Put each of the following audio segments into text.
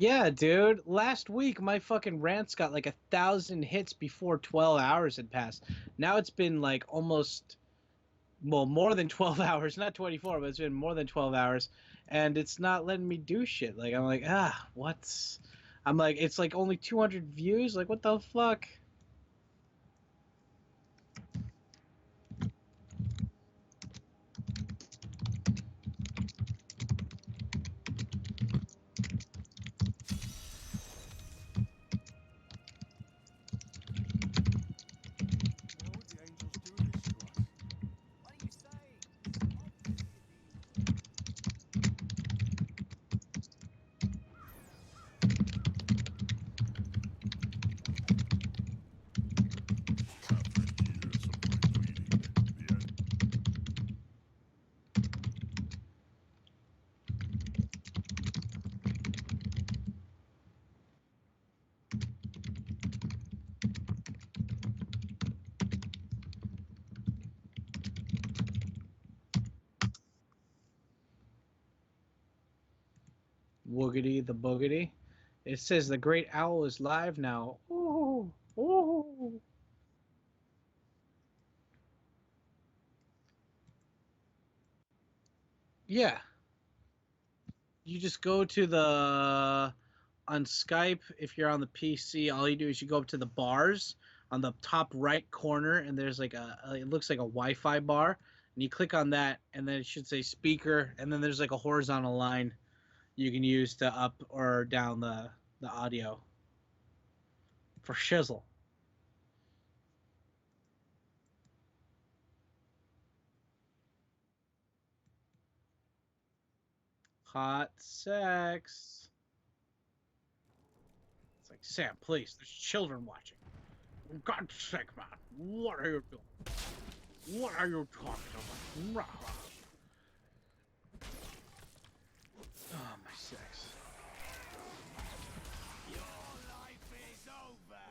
Yeah, dude. Last week, my fucking rants got like 1,000 hits before 12 hours had passed. Now it's been like almost, well, more than 12 hours. Not 24, but it's been more than 12 hours. And it's not letting me do shit. Like, I'm like, what's. I'm like, it's like only 200 views? Like, what the fuck? Why would the angels do this to us? What are you saying? Obviously it is. After years of my pleading, the Woogity the boogity. It says the Great Owl is live now. Ooh, ooh. Yeah. You just go to the on Skype. If you're on the PC, all you do is you go up to the bars on the top right corner, and there's like it looks like a Wi-Fi bar, and you click on that, and then it should say speaker, and then there's like a horizontal line you can use to up or down the audio for shizzle. Hot sex. It's like, Sam, please, there's children watching. For God's sake, man, what are you doing? What are you talking about? Oh, my sex. Your life is over.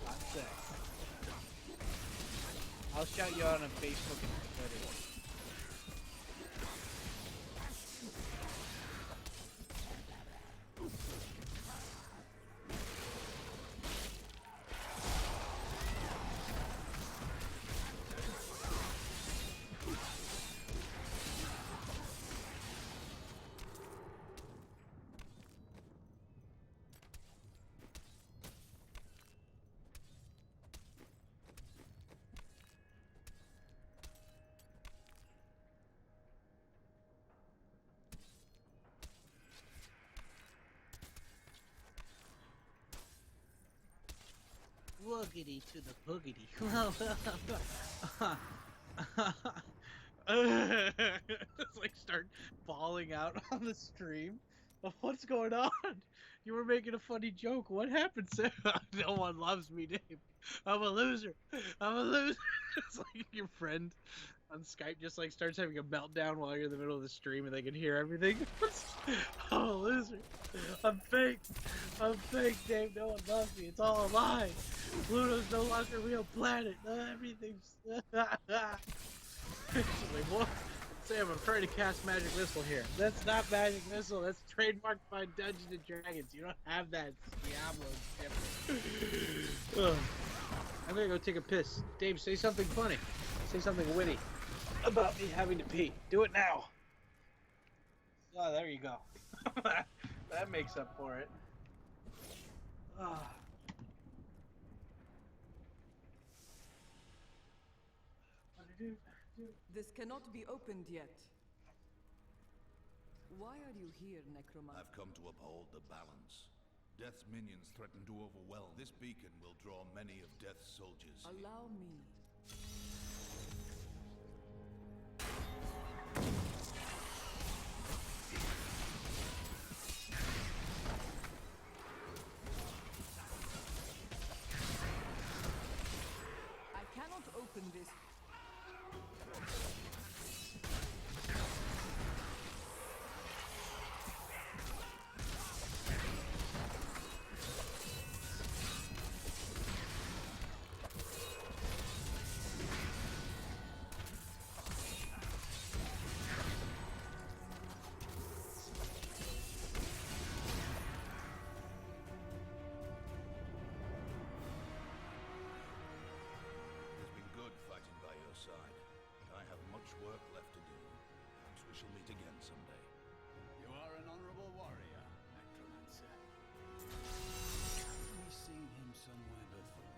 Hot sex. I'll shout you out on Facebook and Twitter. Woogity to the boogity. Just like start falling out on the stream. What's going on? You were making a funny joke. What happened, Sam? No one loves me, Dave. I'm a loser. I'm a loser. It's like your friend on Skype just like starts having a meltdown while you're in the middle of the stream and they can hear everything. I'm a loser. I'm fake. I'm fake, Dave. No one loves me. It's all a lie. Pluto's no longer a real planet. Everything's. Actually, what? Sam, I'm trying to cast Magic Missile here. That's not Magic Missile. That's trademarked by Dungeons and Dragons. You don't have that. It's Diablo. It's different. I'm gonna go take a piss. Dave, say something funny. Say something witty about me having to pee. Do it now. Oh, there you go. That makes up for it. Ah. This cannot be opened yet. Why are you here, Necromant? I've come to uphold the balance. Death's minions threaten to overwhelm. This beacon will draw many of Death's soldiers. Allow me. I cannot open this. It's been good fighting by your side, but I have much work left to do. Perhaps we shall meet again someday. You are an honorable warrior, Necromancer. Have we seen him somewhere before?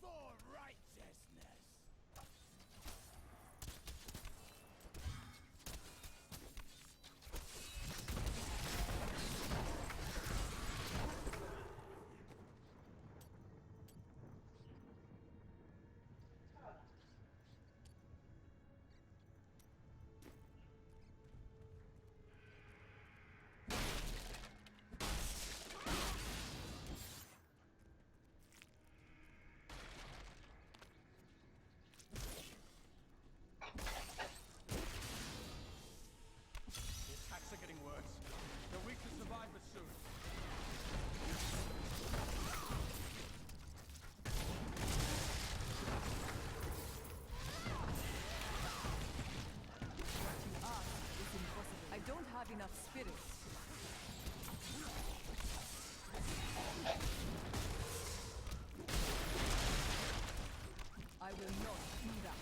For righteousness! The attacks are getting worse. They're weak to survive, but soon. It's impossible. I don't have enough spirit. I will not do that.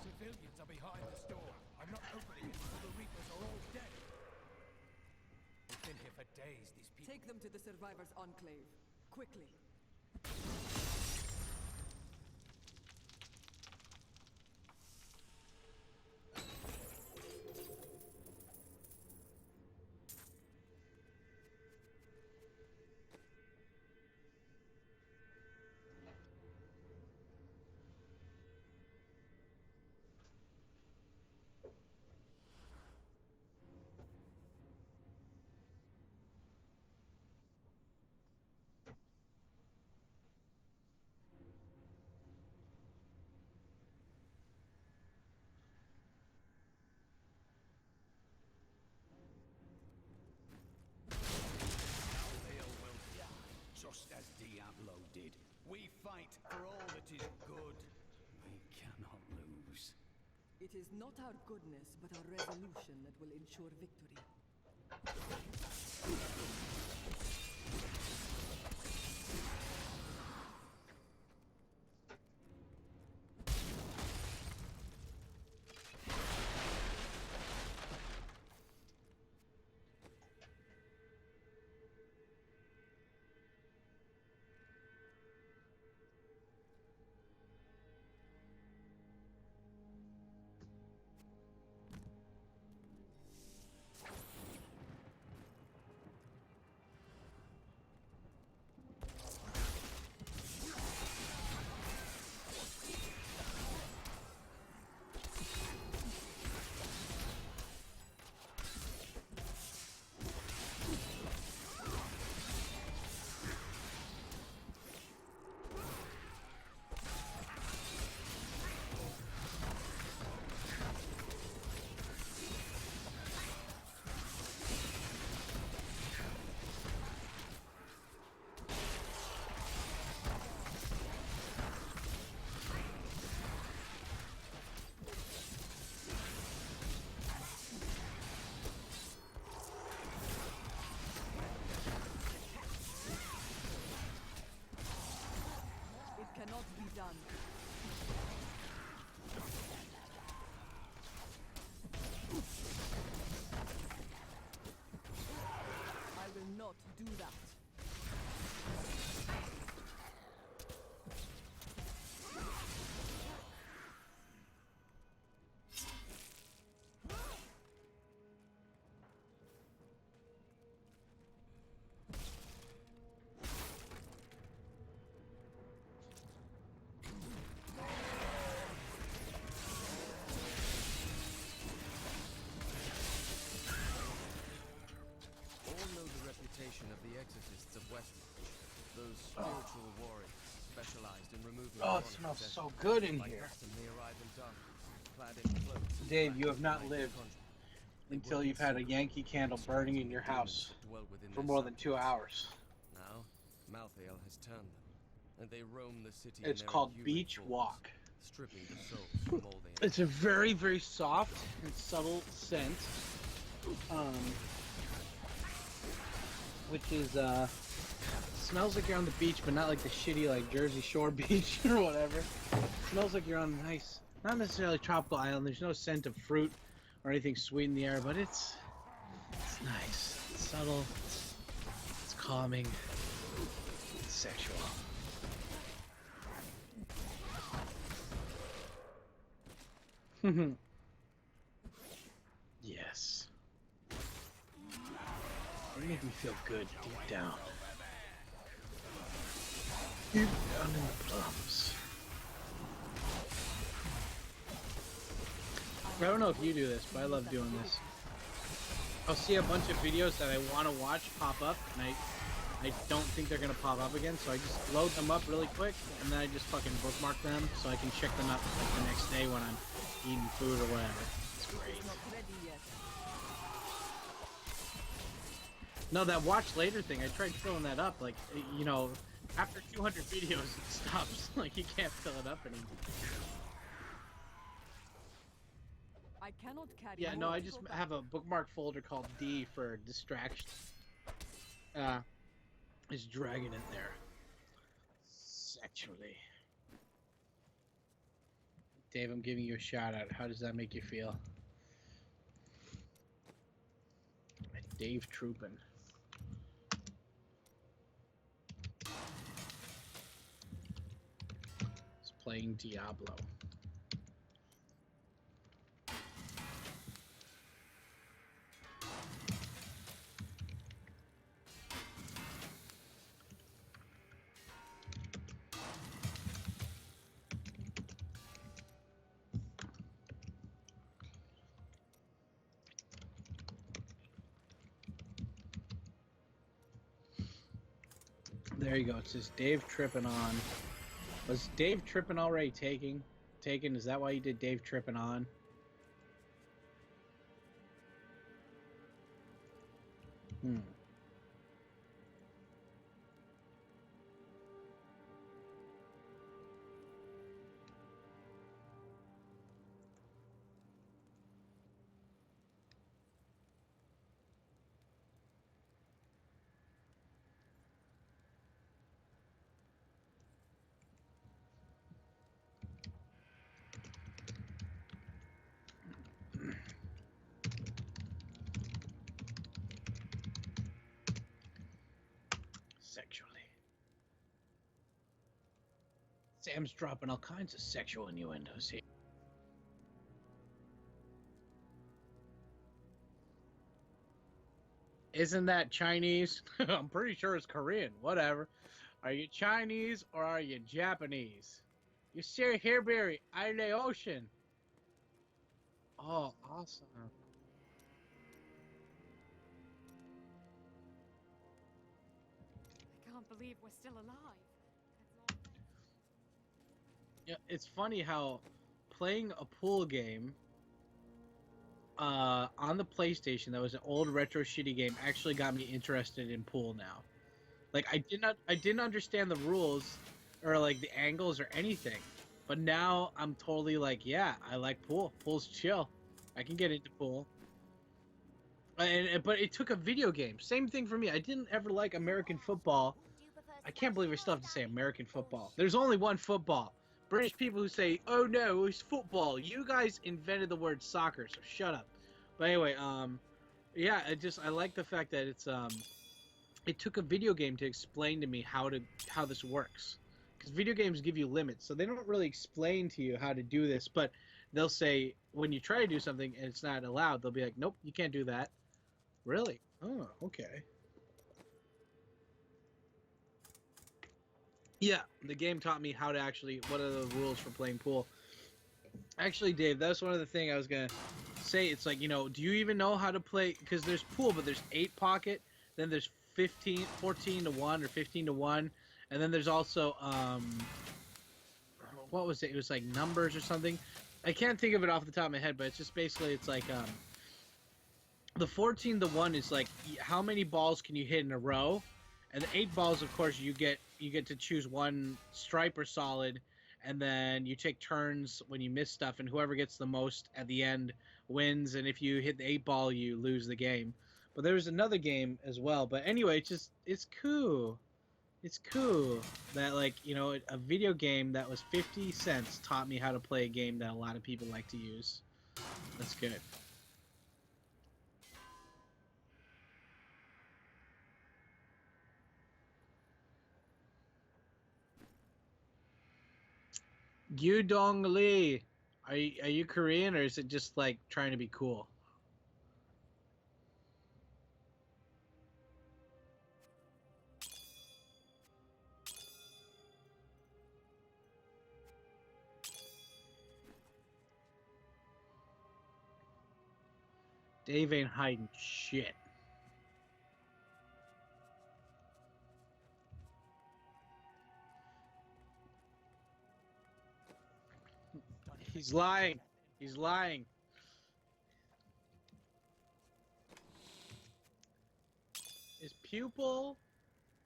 Civilians are behind this door. I'm not opening it until the Reapers are all dead. We've been here for days, these people. Take them to the Survivors' Enclave. Quickly. They will die, just as Diablo did. We fight for all that is good. We cannot lose. It is not our goodness, but our resolution that will ensure victory. removing Oh, it foreign smells possessions, so good in like here. customly arrival done, clad in cloaks and Dave, you wrapped have in not mighty lived country. They until work in you've had a secret, Yankee candle and burning strange in your demons house dwell within for their more than 2 subjects. hours. Now, Malthael has turned them, and they roam the city in It's their called inhuman Beach forms, Walk. stripping the souls from all they It's a very, very soft and subtle scent, which is smells like you're on the beach, but not like the shitty like Jersey Shore beach or whatever. Smells like you're on a nice, not necessarily tropical island. There's no scent of fruit or anything sweet in the air, but it's nice, it's subtle, it's calming, it's sexual. Yes. You make me feel good deep down. Deep down in the plums. I don't know if you do this, but I love doing this. I'll see a bunch of videos that I want to watch pop up, and I don't think they're going to pop up again, so I just load them up really quick, and then I just fucking bookmark them so I can check them out like the next day when I'm eating food or whatever. It's great. Not ready yet. No, that watch later thing, I tried filling that up, like, you know, after 200 videos it stops. Like, you can't fill it up anymore. I cannot carry Yeah, no, more I just people have a bookmark folder called D for distraction. It's dragging it there. Sexually. Dave, I'm giving you a shout out. How does that make you feel? Dave Troopin. He's playing Diablo. There you go. It says Dave tripping on. Was Dave tripping already taken? Is that why you did Dave tripping on? Hmm. Sexually. Sam's dropping all kinds of sexual innuendos here. Isn't that Chinese? I'm pretty sure it's Korean. Whatever. Are you Chinese or are you Japanese? You see here, Barry, out of the ocean. Oh, awesome. I can't believe we're still alive. That's all. Yeah, it's funny how playing a pool game on the PlayStation that was an old retro shitty game actually got me interested in pool now. Like I didn't understand the rules or like the angles or anything. But now I'm totally like, yeah, I like pool. Pool's chill. I can get into pool. But it took a video game. Same thing for me. I didn't ever like American football. I can't believe I still have to say American football. There's only one football. British people who say, "Oh no, it's football." You guys invented the word soccer, so shut up. But anyway, yeah, I like the fact that it took a video game to explain to me how this works. Because video games give you limits, so they don't really explain to you how to do this. But they'll say when you try to do something and it's not allowed, they'll be like, "Nope, you can't do that." Really? Oh, okay. Yeah, the game taught me how to actually, what are the rules for playing pool. Actually, Dave, that's one of the things I was going to say. It's like, do you even know how to play? Because there's pool, but there's 8 pocket, then there's 14 to 1 or 15 to 1, and then there's also what was it? It was like numbers or something. I can't think of it off the top of my head, but it's just basically it's like the 14 to 1 is like how many balls can you hit in a row, and the 8 balls, of course, you get to choose one stripe or solid, and then you take turns when you miss stuff, and whoever gets the most at the end wins. And if you hit the 8 ball, you lose the game. But there was another game as well. But anyway, it's cool. It's cool that, like, you know, a video game that was 50 cents taught me how to play a game that a lot of people like to use. That's good. Yu Dong Lee, are you Korean, or is it just like trying to be cool? Dave ain't hiding shit. He's lying. He's lying. Is pupil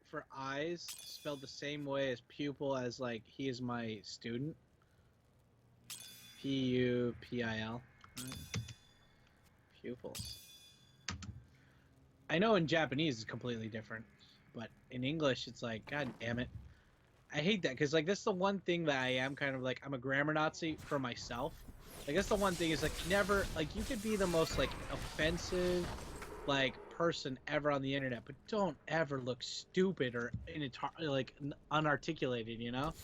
for eyes spelled the same way as pupil as like he is my student? P-U-P-I-L. Pupils. I know in Japanese it's completely different, but in English it's like, God damn it. I hate that, because like that's the one thing that I am kind of like, I'm a grammar Nazi for myself. Like that's the one thing is like, never, like, you could be the most like offensive like person ever on the internet, but don't ever look stupid or like unarticulated, you know?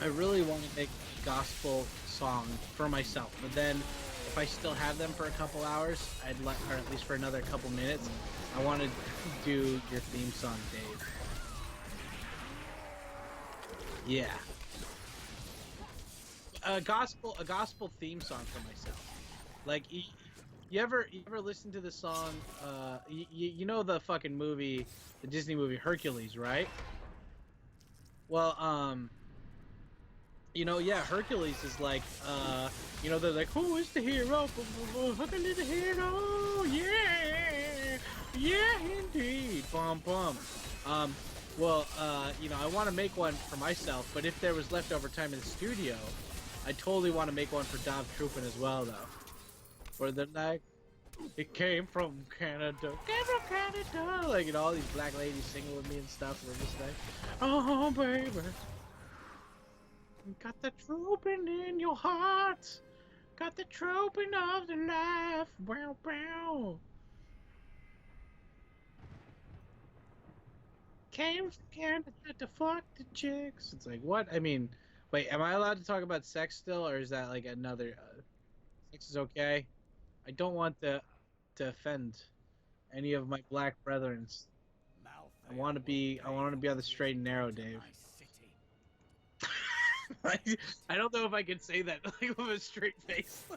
I really want to make a gospel song for myself, but then if I still have them for a couple hours, or at least for another couple minutes, I want to do your theme song, Dave. Yeah. A gospel theme song for myself. Like, you ever listen to the song? You know the fucking movie, the Disney movie Hercules, right? Well, you know, yeah, Hercules is like, you know, they're like, who is the hero? Fucking is the hero? Yeah, yeah, indeed. Bum bum. Well, you know, I want to make one for myself, but if there was leftover time in the studio, I totally want to make one for Dov Troopin as well, though. Where they're like, it came from Canada, like, you know, all these black ladies singing with me and stuff, and we're just like, oh, baby. Got the trooping in your heart. Got the trooping of the life. Bow, bow. Came from Canada to fuck the chicks. It's like, what? I mean, wait, am I allowed to talk about sex still, or is that like another? Sex is okay. I don't want to offend any of my black brethren. I want to be on the straight and narrow, Dave. I don't know if I can say that like with a straight face. I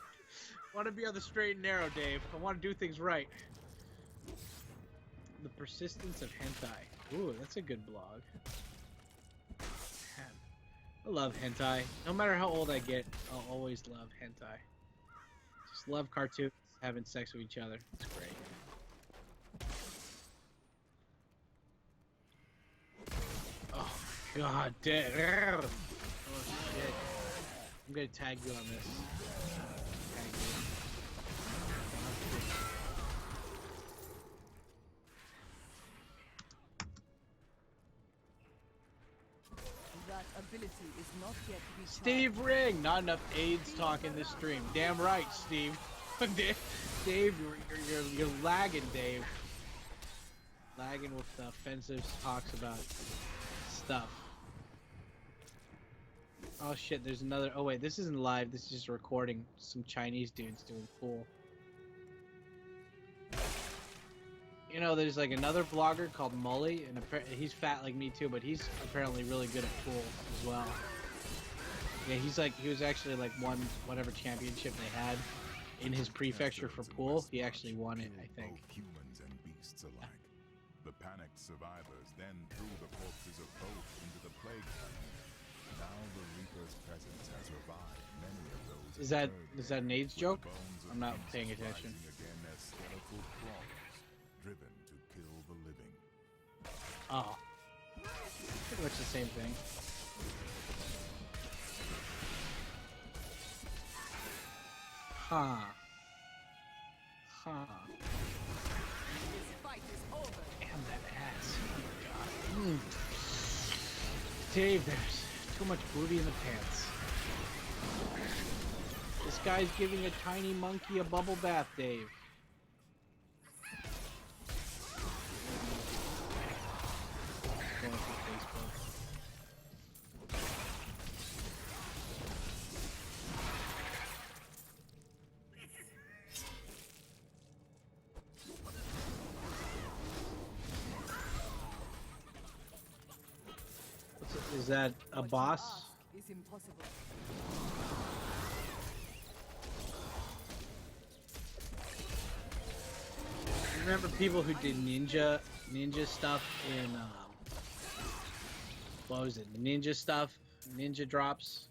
want to be on the straight and narrow, Dave. I want to do things right. The persistence of hentai. Ooh, that's a good blog. Man, I love hentai. No matter how old I get, I'll always love hentai. Just love cartoons having sex with each other. It's great. Oh my god, damn. Shit. I'm gonna tag you on this. Tag you. That ability is not yet recharged. Steve Ring! Not enough AIDS talk in this stream. Damn right, Steve. Dave, you're lagging, Dave. Lagging with the offensive talks about stuff. Oh shit, there's another. Oh wait, this isn't live, this is just recording. Some Chinese dudes doing cool. You know, there's like another vlogger called Mully, and he's fat like me too, but he's apparently really good at pool as well. Yeah, he was actually like won whatever championship they had in his prefecture for pool. He actually won it, I think. Both humans and beasts alike. The panicked survivors then threw the corpses of both into the plague camp. Now the Reaper's presence has revived many of those. Is that an AIDS joke? Bones of I'm not beasts paying attention. rising again as skeletal crawlers, driven to kill the living. Oh, pretty much the same thing. Huh. Huh. This fight is over. Damn that ass. Oh my god. Dave, there's too much booty in the pants. This guy's giving a tiny monkey a bubble bath, Dave. Going through Facebook. Is that a What you boss? ask is impossible. Remember people who did ninja stuff in what was it? Ninja stuff, ninja drops,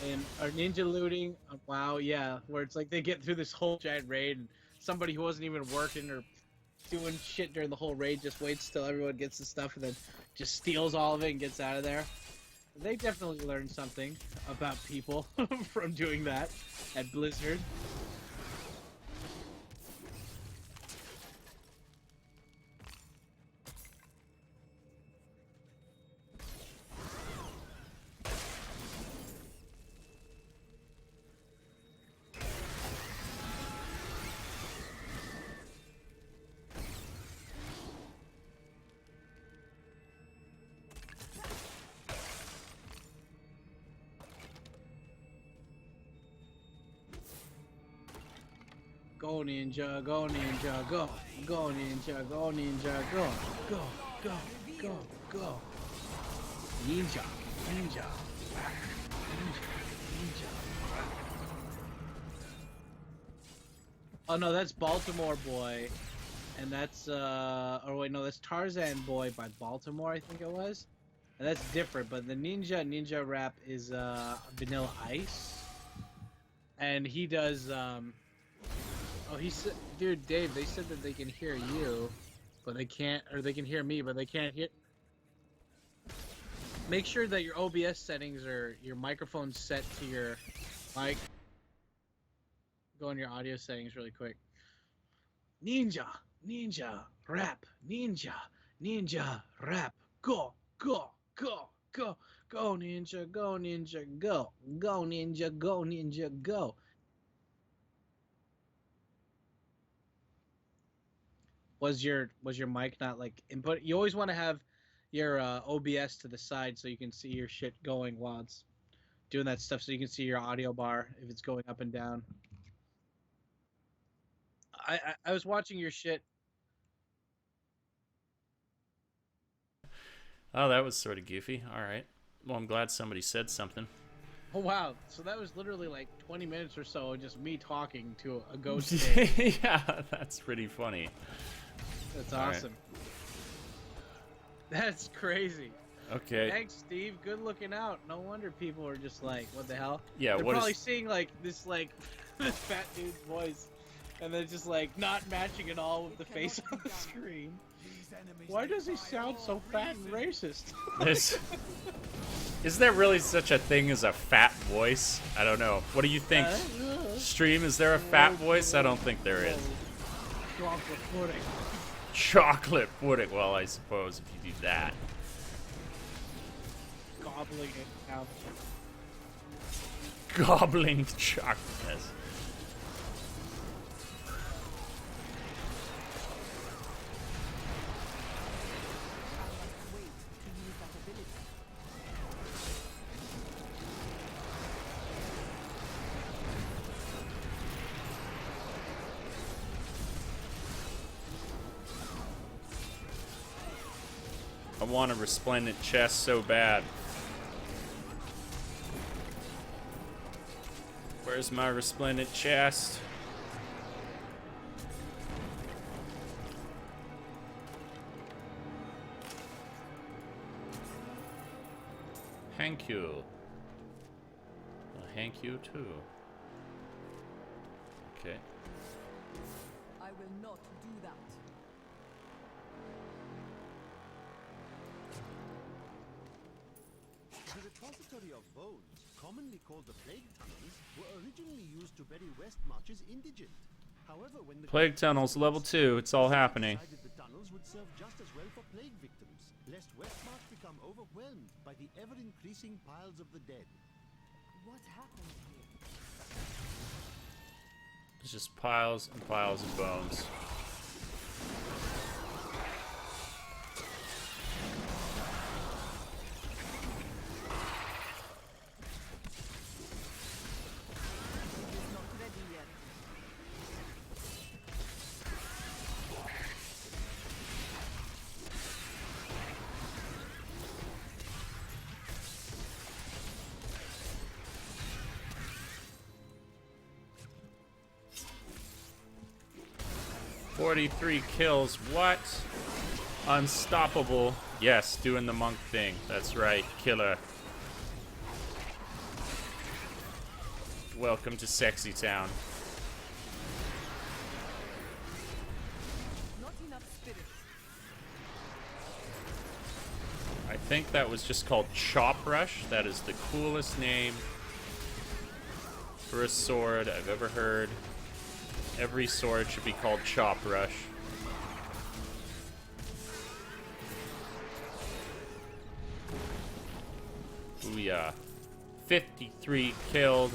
and or ninja looting. Wow, yeah, where it's like they get through this whole giant raid, and somebody who wasn't even working or doing shit during the whole raid just waits till everyone gets the stuff and then just steals all of it and gets out of there. They definitely learned something about people from doing that at Blizzard. Go ninja, go ninja, go. Go ninja, go ninja, go. Go, go, go, go. Ninja, ninja. Ninja, ninja. Oh no, that's Baltimore Boy. And that's, or wait, no, that's Tarzan Boy by Baltimore, I think it was. And that's different, but the ninja rap is, Vanilla Ice. And he does, oh, he said, dude, Dave, they said that they can hear you, but they can't, or they can hear me, but they can't hear. Make sure that your OBS settings or your microphone set to your mic. Go in your audio settings really quick. Ninja, ninja, rap, ninja, ninja, rap, go, go, go, go, go, ninja, go, ninja, go, go, ninja, go, ninja, go. Was your mic not like input? You always want to have your OBS to the side so you can see your shit going while it's doing that stuff, so you can see your audio bar if it's going up and down. I was watching your shit. Oh, that was sort of goofy. All right. Well, I'm glad somebody said something. Oh wow! So that was literally like 20 minutes or so, just me talking to a ghost. Yeah, that's pretty funny. That's All awesome. Right. That's crazy. Okay. Thanks, Steve. Good looking out. No wonder people are just like, what the hell? Yeah. They're what probably is... seeing like this this fat dude's voice, and they're just like not matching at all with the face on the screen. Why does he sound so fat and racist? Is there really such a thing as a fat voice? I don't know. What do you think? Stream, is there a fat voice? I don't think there is. Chocolate pudding. Chocolate pudding. Well, I suppose if you do that. Gobbling it out. Gobbling chocolate. want a resplendent chest so bad. Where's my resplendent chest? Thank you. Thank you too. Okay. I will not do that. The repository of bones, commonly called the plague tunnels, were originally used to bury West March's indigent. However, when the Plague tunnels level 2. It's all happening. decided the tunnels would serve just as well for plague victims, lest West March become overwhelmed by the ever-increasing piles of the dead. What happened here? It's just piles and piles of bones. It's not ready yet. 43 kills. What? Unstoppable. Yes, doing the monk thing. That's right, killer. Welcome to Sexy Town. Not enough spirit. I think that was just called Chop Rush. That is the coolest name for a sword I've ever heard. Every sword should be called Chop Rush. Booyah. 53 killed.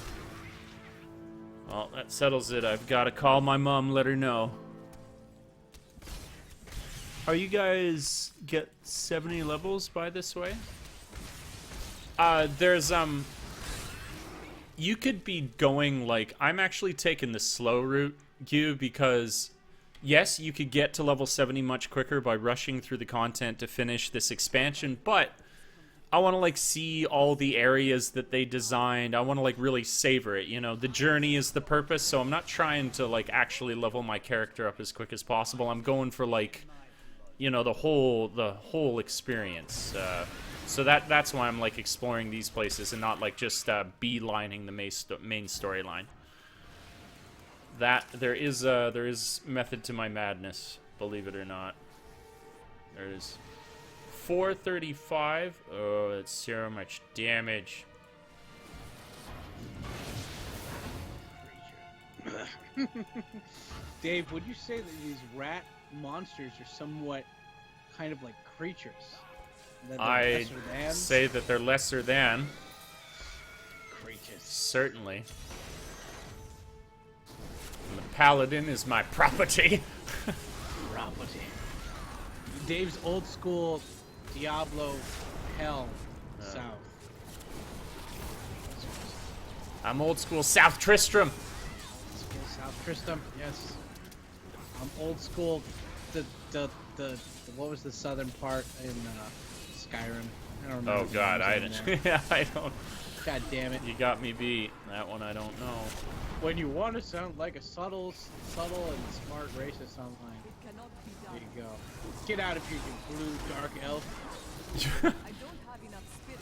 Well, that settles it. I've got to call my mom, let her know. Are you guys get 70 levels by this way? There's, you could be going, like, I'm actually taking the slow route, because, yes, you could get to level 70 much quicker by rushing through the content to finish this expansion, but I want to, like, see all the areas that they designed. I want to, like, really savor it, you know? The journey is the purpose, so I'm not trying to, like, actually level my character up as quick as possible. I'm going for, like, you know, the whole experience. So that's why I'm, like, exploring these places and not, like, just beelining the main storyline. There is method to my madness, believe it or not. There is. 435. Oh, that's so much damage. Dave, would you say that these rat monsters are somewhat kind of like creatures? I say that they're lesser than creatures. Certainly. And the paladin is my property. Property. Dave's old school Diablo hell south. I'm old school South Tristram. Old school South Tristram, yes. I'm old school the what was the southern part in Skyrim? I don't remember. Oh god, I don't. God damn it. You got me beat. That one I don't know. When you want to sound like a subtle and smart racist online. It cannot be done. There you go. Get out of here, you blue dark elf. I don't have enough spirit.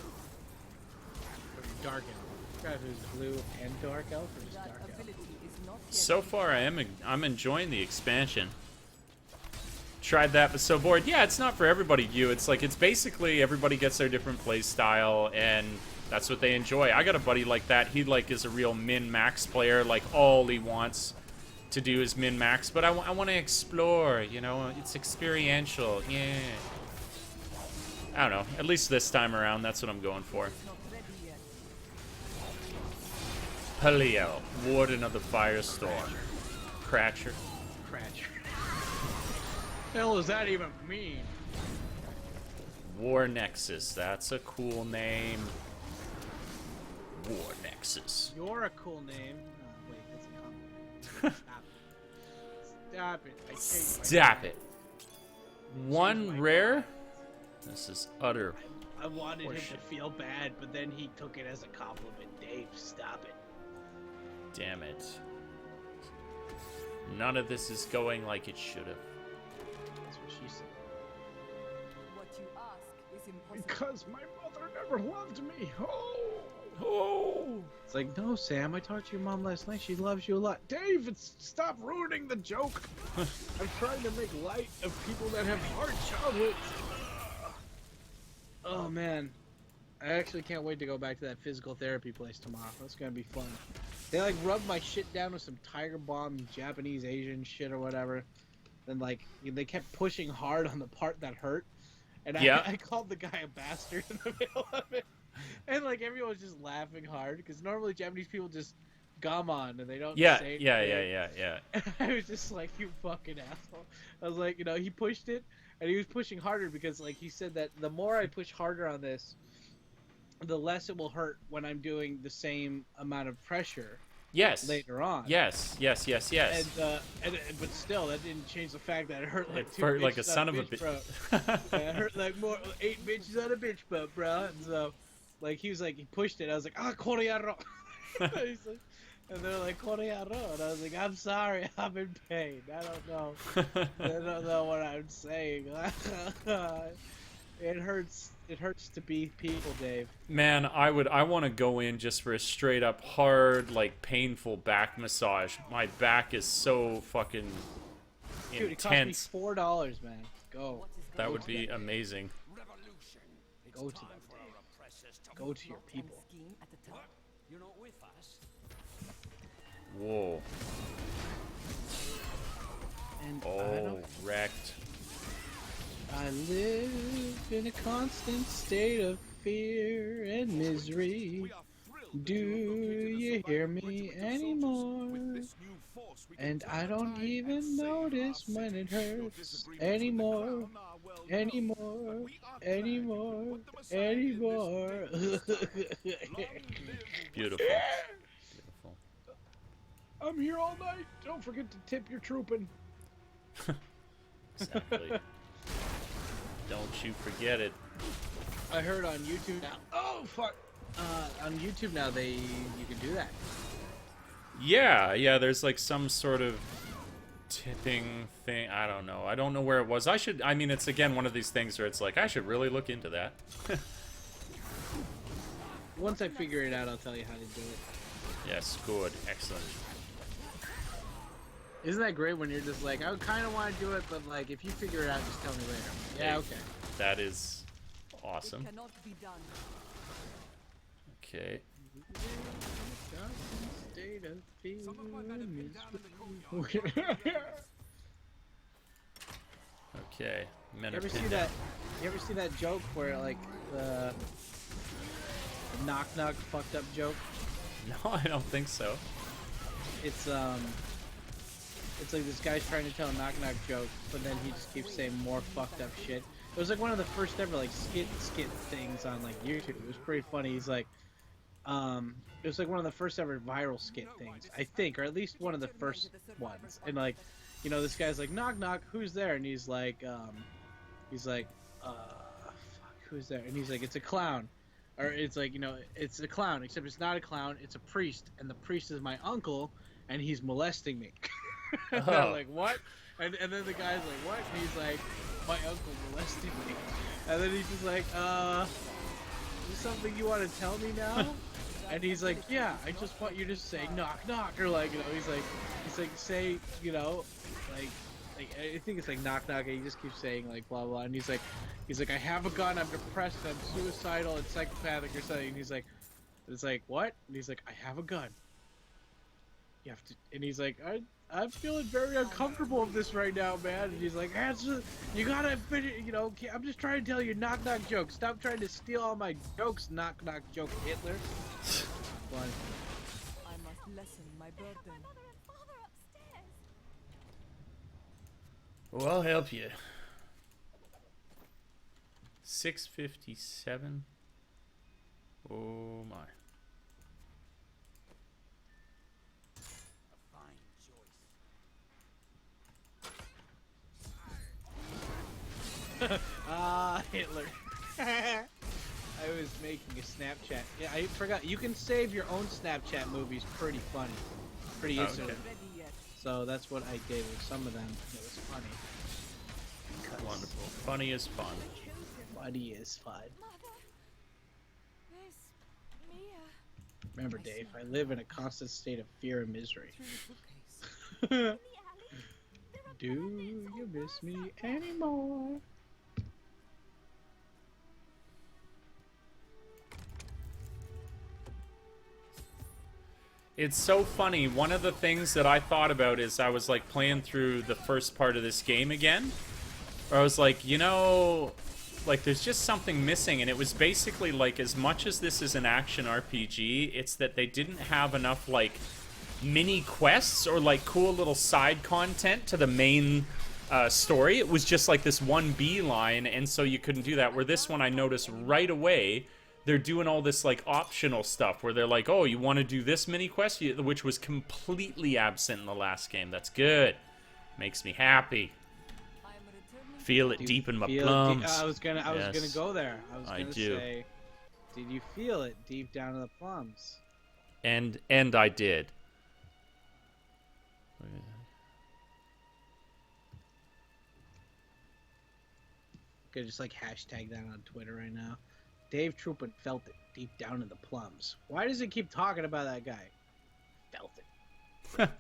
Or dark elf. Guys, who's blue and dark elf, or just That dark elf? ability is not yet So far, I'm enjoying the expansion. Tried that, but so bored. Yeah, it's not for everybody, you. It's like, it's basically everybody gets their different play style, and that's what they enjoy. I got a buddy like that. He, like, is a real min-max player. Like, all he wants to do is min-max. But I want to explore, you know? It's experiential. Yeah. I don't know. At least this time around, that's what I'm going for. not ready yet. Paleo, Warden of the Firestorm. Cratcher. Cratcher. The hell does that even mean? War Nexus. That's a cool name. War Nexus. You're a cool name. Wait, that's a compliment. Stop it. Stop it. I changed my Stop mind. it. One rare? This is utter. I wanted him Horseshit. to feel bad, but then he took it as a compliment. Dave, stop it. Damn it. None of this is going like it should have. That's what she said. What you ask is impossible. Because my mother never loved me. Oh. It's like, no, Sam. I talked to your mom last night. She loves you a lot. Dave, stop ruining the joke. I'm trying to make light of people that have hard childhoods. Oh man, I actually can't wait to go back to that physical therapy place tomorrow. That's gonna be fun. They like rubbed my shit down with some Tiger Balm, Japanese Asian shit or whatever. Then like they kept pushing hard on the part that hurt, and I called the guy a bastard in the middle of it, and like everyone was just laughing hard because normally Japanese people just gum on and they don't say anything. Yeah. I was just like, you fucking asshole. I was like, he pushed it. And he was pushing harder because, like, he said that the more I push harder on this, the less it will hurt when I'm doing the same amount of pressure. Yes. Later on. Yes. And but still, that didn't change the fact that it hurt like two hurt like bitches a son on of a bitch, bro. Yeah, it hurt like 8 bitches on a bitch butt, bro. And so, like, he was like, he pushed it. I was like, korearo. He's like, and they're like, korearo. And I was like, I'm sorry, I'm in pain. I don't know. I don't know what I'm saying. It hurts. It hurts to be people, Dave. Man, I want to go in just for a straight up hard, like painful back massage. My back is so fucking Dude, intense. it cost me $4, man. Go. That would be amazing. Go to them, Dave. Go to your people. Scheme at the top. You're not with us. Whoa. And Oh, wrecked. I live in a constant state of fear and misery. Do you hear me anymore? And I don't even notice when it hurts anymore. Anymore. Beautiful. I'm here all night. Don't forget to tip your trooping. Exactly. Don't you forget it. I heard on YouTube now. Oh fuck! On YouTube now you can do that. Yeah. There's like some sort of tipping thing. I don't know. I don't know where it was. I mean, it's again one of these things where it's like I should really look into that. Once I figure it out, I'll tell you how to do it. Yes. Good. Excellent. Isn't that great when you're just like, I kind of want to do it, but like, if you figure it out, just tell me later. Yeah, okay. That is awesome. It cannot be done. Okay. Okay. Men You are ever see pinned that? down. You ever see that joke where like the knock fucked up joke? No, I don't think so. It's like this guy's trying to tell a knock joke, but then he just keeps saying more fucked up shit. It was like one of the first ever like skit things on like YouTube. It was pretty funny. He's like, it was like one of the first ever viral skit things, I think, or at least one of the first ones. And like, this guy's like, knock, who's there? And he's like, fuck, who's there? And he's like, it's a clown. Or it's like, it's a clown, except it's not a clown, it's a priest, and the priest is my uncle, and he's molesting me. And I'm like, what? And then the guy's like, what? And he's like, my uncle molested me. And then he's just like, is this something you want to tell me now? And he's like, yeah, I just want you to say knock, or like, he's like, say, like I think it's like knock, and he just keeps saying like blah blah, and he's like, I have a gun, I'm depressed, I'm suicidal, and psychopathic or something. And he's like, it's like what? And he's like, I have a gun. You have to, and he's like, I'm feeling very uncomfortable with this right now, man. And he's like, you gotta finish, I'm just trying to tell you knock jokes. Stop trying to steal all my jokes, knock joke Hitler. But I must lessen my burden. Mother and father upstairs. Well, I'll help you. 657. Oh my. Hitler. Snapchat. Yeah, I forgot. You can save your own Snapchat movies pretty funny. Pretty easily. Okay. Ready yet. So that's what I did with some of them. It was funny. Wonderful. Funny is fun. Funny is fun. Mother, where's Mia? Remember, Dave, I live in a constant state of fear and misery. Through the bookcase. In the alley? There are Do bandits you all miss over. me anymore? It's so funny. One of the things that I thought about is I was like playing through the first part of this game again. Where I was like, you know, like there's just something missing. And it was basically like, as much as this is an action RPG, it's that they didn't have enough like mini quests or like cool little side content to the main story. It was just like this one B line, and so you couldn't do that. Where this one I noticed right away, they're doing all this like optional stuff where they're like, oh, you want to do this mini quest, which was completely absent in the last game. That's good. Makes me happy. I am returning. Feel it Do you deep in my feel it plums. I was gonna Yes. go there. I was I gonna do. say, did you feel it deep down in the plums? And I did. Could just like hashtag that on Twitter right now. Dave Troopin felt it deep down in the plums. Why does he keep talking about that guy? Felt it. Plums.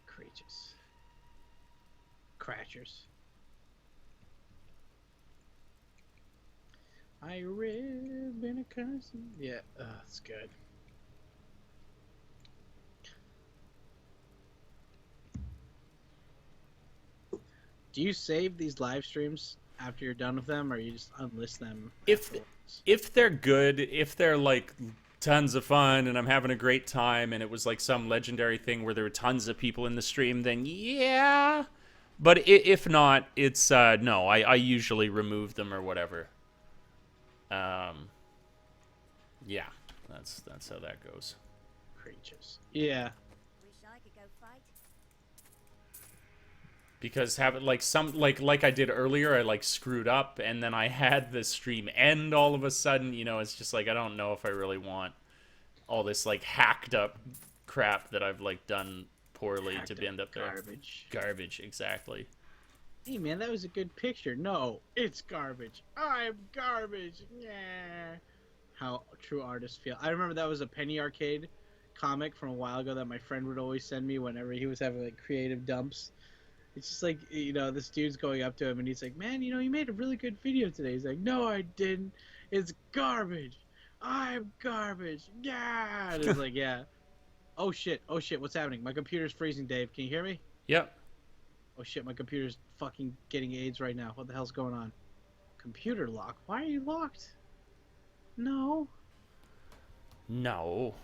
Creatures. Cratchers. I live in a constant. Yeah, that's good. Do you save these live streams after you're done with them, or you just unlist them? If they're good, if they're like tons of fun and I'm having a great time and it was like some legendary thing where there were tons of people in the stream, then yeah. But if not, it's no, I usually remove them or whatever. Yeah, that's how that goes. Creatures. Yeah. Wish I could go fight. Because have it like like I did earlier, I like screwed up and then I had the stream end all of a sudden. You know, it's just like I don't know if I really want all this like hacked up crap that I've like done poorly Hacked to end up there. Garbage. Garbage, exactly. Hey man, that was a good picture. No, it's garbage. I'm garbage. Yeah. How true artists feel. I remember that was a Penny Arcade comic from a while ago that my friend would always send me whenever he was having like creative dumps. It's just like, you know, this dude's going up to him and he's like, man, you know, you made a really good video today. He's like, no, I didn't. It's garbage. I'm garbage. Yeah. And it's like, yeah. Oh shit. Oh shit. What's happening? My computer's freezing, Dave. Can you hear me? Yep. Oh shit. My computer's fucking getting AIDS right now. What the hell's going on? Computer lock? Why are you locked? No. No.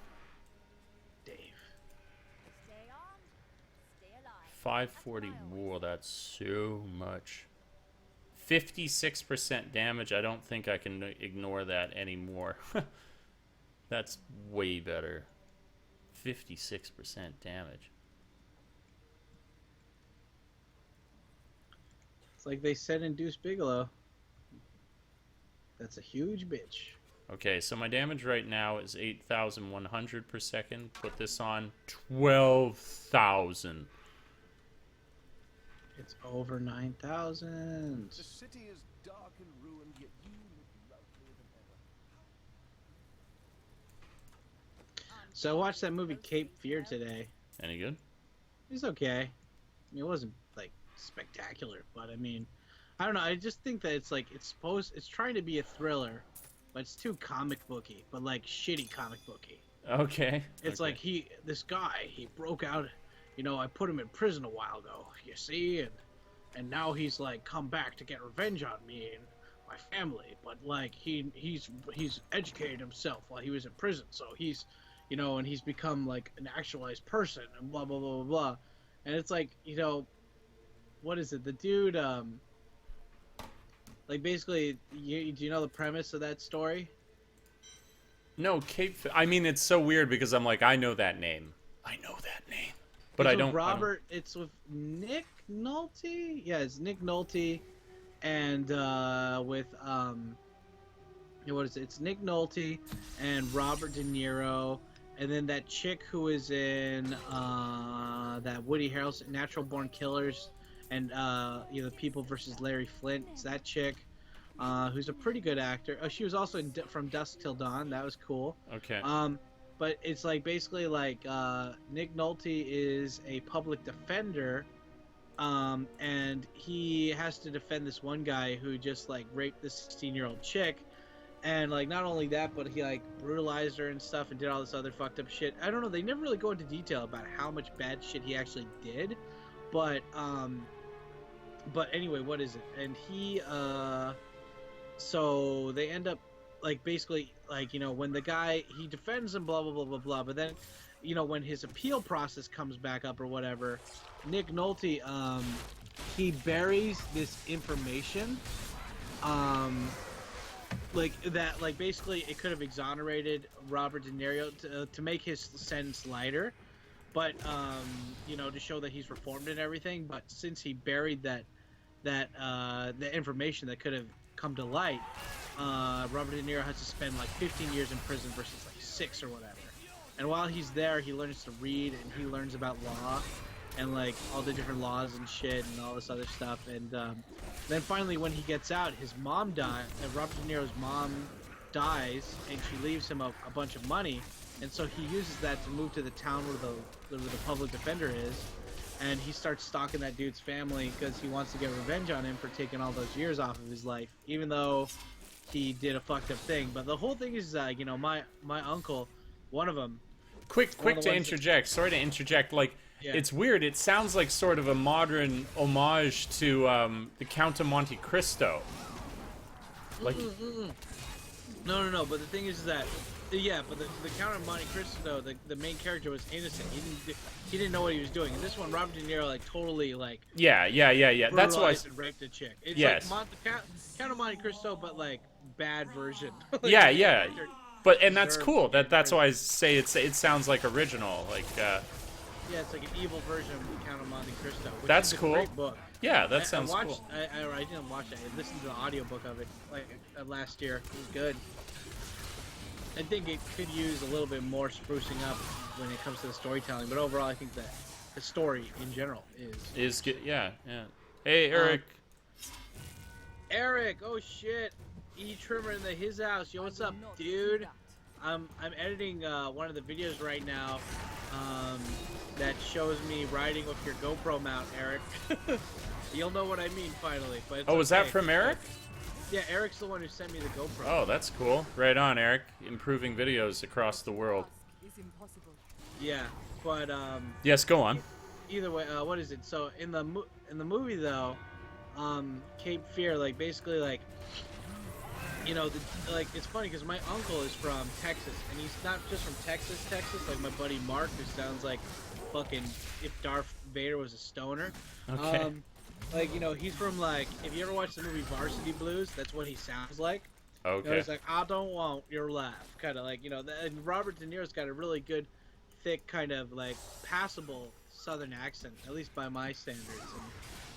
Dave. Stay armed, stay alive. 540. Whoa, that's so much. 56% damage. I don't think I can ignore that anymore. That's way better. 56% damage. It's like they said in Deuce Bigelow. That's a huge bitch. Okay, so my damage right now is 8,100 per second. Put this on 12,000. It's over 9,000. The city is dark and ruined, yet you look lovelier than ever. So I watched that movie Cape Fear today. Any good? It's okay. I mean, it wasn't like spectacular, but I mean, I don't know. I just think that it's like it's trying to be a thriller, but it's too comic booky, but like shitty comic booky. Okay. It's okay. like this guy, he broke out. You know, I put him in prison a while ago. You see, and now he's like come back to get revenge on me and my family. But like he's educated himself while he was in prison, so he's, you know, and he's become like an actualized person and blah blah blah blah blah. And it's like, you know, what is it? The dude, like basically, do you know the premise of that story? No, I mean, it's so weird because I'm like, I know that name. But It's I with don't. Robert. It's with Nick Nolte. Yeah, it's Nick Nolte, and with what is it? It's Nick Nolte and Robert De Niro, and then that chick who is in that Woody Harrelson Natural Born Killers, and you know, People versus Larry Flint. It's that chick, who's a pretty good actor. Oh, she was also in From Dusk Till Dawn. That was cool. Okay. But it's like basically like Nick Nolte is a public defender, and he has to defend this one guy who just like raped this 16-year-old chick. And, like, not only that, but he, like, brutalized her and stuff and did all this other fucked up shit. I don't know. They never really go into detail about how much bad shit he actually did. But anyway, what is it? And he, so they end up, like, basically, like, you know, when the guy, he defends him, blah, blah, blah, blah, blah. But then, you know, when his appeal process comes back up or whatever, Nick Nolte, he buries this information, like that, like basically it could have exonerated Robert De Niro to make his sentence lighter, but you know, to show that he's reformed and everything. But since he buried that the information that could have come to light, Robert De Niro has to spend like 15 years in prison versus like 6 or whatever. And while he's there, he learns to read and he learns about law and like all the different laws and shit and all this other stuff. And then finally, when he gets out, his mom dies. Robert De Niro's mom dies, and she leaves him a bunch of money. And so he uses that to move to the town where the public defender is, and he starts stalking that dude's family because he wants to get revenge on him for taking all those years off of his life, even though he did a fucked up thing. But the whole thing is, you know, my uncle, one of them. Quick to interject. Sorry to interject. Like. Yeah. It's weird. It sounds like sort of a modern homage to the Count of Monte Cristo. Like, no. But the thing is that, yeah. But the Count of Monte Cristo, the main character was innocent. He didn't know what he was doing. And this one, Robert De Niro, like totally like. Yeah. That's why. And raped a chick. It's yes. like Count of Monte Cristo, but like bad version. Like, yeah. But and that's cool. That's why I say it sounds like original. Like. Yeah, it's like an evil version of the Count of Monte Cristo. Which That's is a cool. Great book. Yeah, that sounds cool. I didn't watch it. I listened to the audiobook of it like last year. It was good. I think it could use a little bit more sprucing up when it comes to the storytelling, but overall, I think that the story in general is good. Yeah. Hey, Eric. Eric, oh shit, Trimmer in his house. Yo, what's up, dude? I'm editing one of the videos right now. That shows me riding with your GoPro mount, Eric. You'll know what I mean finally. But it's was that from Eric? Yeah, Eric's the one who sent me the GoPro. Oh, that's cool. Right on, Eric. Improving videos across the world. Yeah, but yes, go on. Either way, what is it? So in the movie though, Cape Fear, like basically like, you know, like it's funny because my uncle is from Texas, and he's not just from Texas, like my buddy Mark, who sounds like fucking if Darth Vader was a stoner. Okay. Like, you know, he's from like, if you ever watched the movie Varsity Blues, that's what he sounds like. Okay. You know, he's like, I don't want your laugh, kind of like, you know. And Robert De Niro's got a really good, thick, kind of like passable Southern accent, at least by my standards. And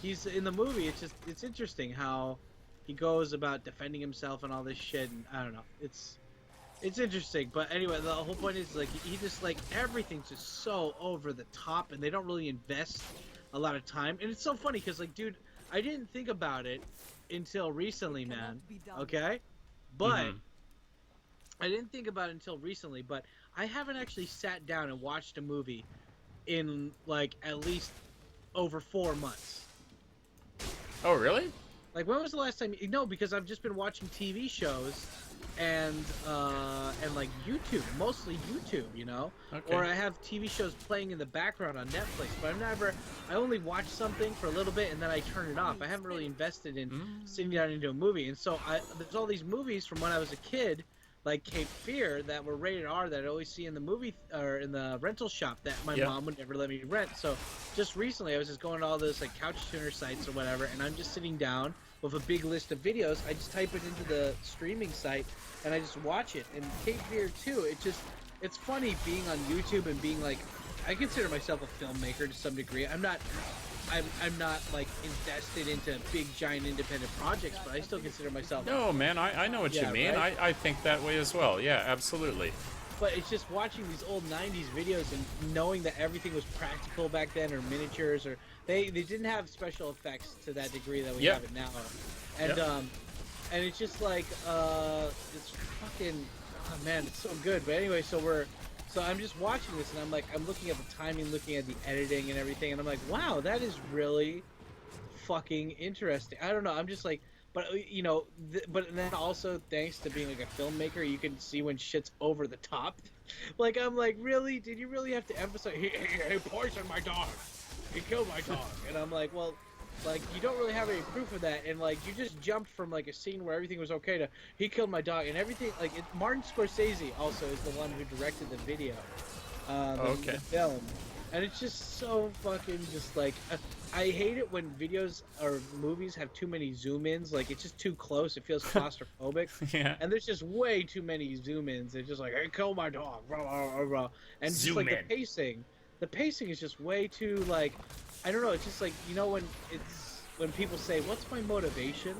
he's in the movie. It's interesting how he goes about defending himself and all this shit, and I don't know. It's interesting, but anyway, the whole point is like he just like everything's just so over the top, and they don't really invest a lot of time. And it's so funny because like, dude, I didn't think about it until recently, man. Okay, but I didn't think about it until recently. But I haven't actually sat down and watched a movie in like at least over 4 months. Oh, really? Like, when was the last time? No, because I've just been watching TV shows and like YouTube, mostly YouTube, you know. Okay. Or I have TV shows playing in the background on Netflix, but I only watch something for a little bit and then I turn it off. I haven't really invested in sitting down into a movie, and so there's all these movies from when I was a kid, like Cape Fear, that were rated R that I always see in the movie or in the rental shop that my mom would never let me rent. So just recently, I was just going to all those like couch tuner sites or whatever, and I'm just sitting down with a big list of videos. I just type it into the streaming site and I just watch it. And Cape Fear too. It's funny being on YouTube and being like, I consider myself a filmmaker to some degree. I'm not I'm not like invested into big giant independent projects, but I still consider myself. No, man, I know what you Yeah, mean. right? I think that way as well. Yeah, absolutely. But it's just watching these old 90s videos and knowing that everything was practical back then, or miniatures, or they didn't have special effects to that degree that we Yep. have it now. And Yep. and it's just like it's fucking, oh man, it's so good. But anyway, so I'm just watching this and I'm like, I'm looking at the timing, looking at the editing and everything, and I'm like, wow, that is really fucking interesting. I don't know, I'm just like, but you know, but then also thanks to being like a filmmaker, you can see when shit's over the top. Like, I'm like, really? Did you really have to emphasize? He poisoned my dog. He killed my dog. And I'm like, well, like, you don't really have any proof of that. And like, you just jumped from like a scene where everything was okay to he killed my dog and everything. Like, Martin Scorsese also is the one who directed the video, the film. And it's just so fucking just like, I hate it when videos or movies have too many zoom-ins. Like, it's just too close. It feels claustrophobic. Yeah. And there's just way too many zoom-ins. It's just like, hey, kill my dog. Blah, blah, blah, blah. And just Zoom like in. the pacing is just way too, like, I don't know. It's just like, you know, when people say, what's my motivation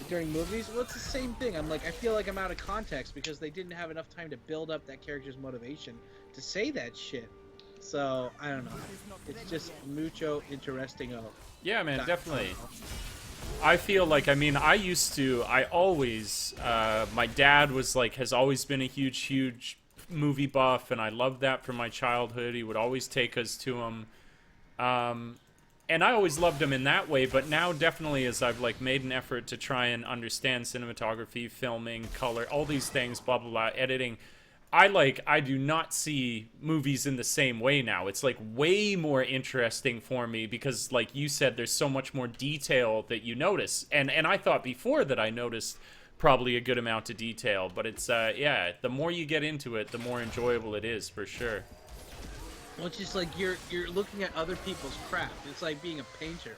during movies? Well, it's the same thing. I'm like, I feel like I'm out of context because they didn't have enough time to build up that character's motivation to say that shit. So, I don't know. It's just mucho interesting-o. Yeah, man, definitely. I feel like, I mean, I always, my dad was like, has always been a huge movie buff, and I loved that from my childhood. He would always take us to him. And I always loved him in that way, but now definitely as I've like made an effort to try and understand cinematography, filming, color, all these things, blah, blah, blah, editing, I do not see movies in the same way now. It's like way more interesting for me because, like you said, there's so much more detail that you notice. And I thought before that I noticed probably a good amount of detail, but it's yeah, the more you get into it, the more enjoyable it is for sure. Well, it's just like you're looking at other people's craft. It's like being a painter.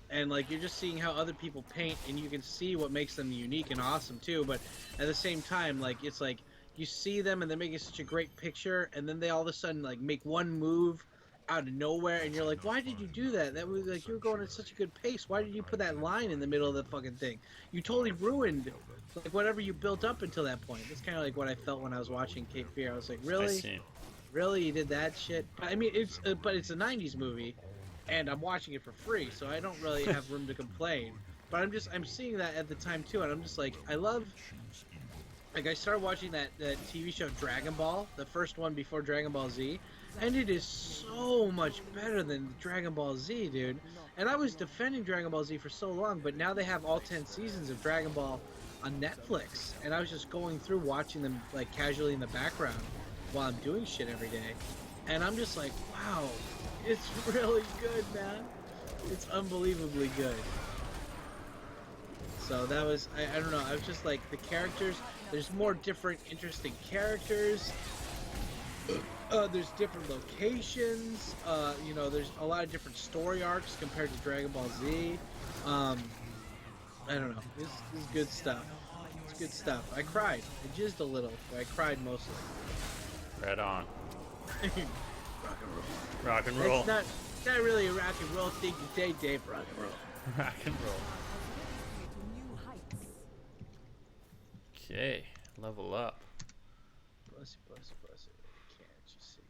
And like you're just seeing how other people paint, and you can see what makes them unique and awesome too, but at the same time, like, it's like you see them and they're making such a great picture, and then they all of a sudden like make one move out of nowhere, and you're like, why did you do that? That was like, you were going at such a good pace. Why did you put that line in the middle of the fucking thing? You totally ruined like whatever you built up until that point. That's kind of like what I felt when I was watching Cape Fear. I was like, really, really, you did that shit? I mean, it's but it's a '90s movie, and I'm watching it for free, so I don't really have room to complain. But I'm seeing that at the time too, and I'm just like, I love. Like, I started watching that TV show Dragon Ball, the first one before Dragon Ball Z, and it is so much better than Dragon Ball Z, dude. And I was defending Dragon Ball Z for so long, but now they have all 10 seasons of Dragon Ball on Netflix, and I was just going through watching them, like, casually in the background while I'm doing shit every day. And I'm just like, wow, it's really good, man. It's unbelievably good. So that was, I don't know, I was just like, the characters, there's more different interesting characters, there's different locations, you know, there's a lot of different story arcs compared to Dragon Ball Z. I don't know, this is good stuff. It's good stuff. I cried. I jizzed a little, but I cried mostly. Right on. Rock and roll. Rock and roll. It's not really a rock and roll thing to say, Dave. Rock and roll. Rock and roll. Okay, level up. Bless you. Can't you see?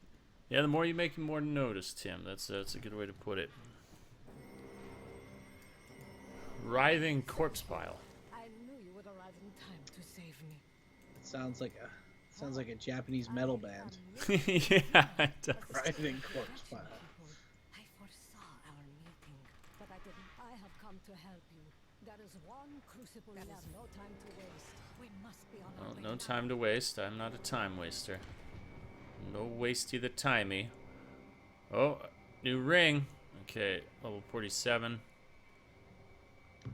Yeah, the more you make, the more to notice, Tim. That's a good way to put it. Writhing corpse pile. I knew you would arrive in time to save me. It sounds like a Japanese metal band. Yeah, it does. Writhing corpse pile. I foresaw our meeting, but I didn't. I have come to help you. There is one crucible left. No time to waste. We must be on our way. No time to waste. I'm not a time waster. No wasty the timey. Oh, new ring. Okay, level 47.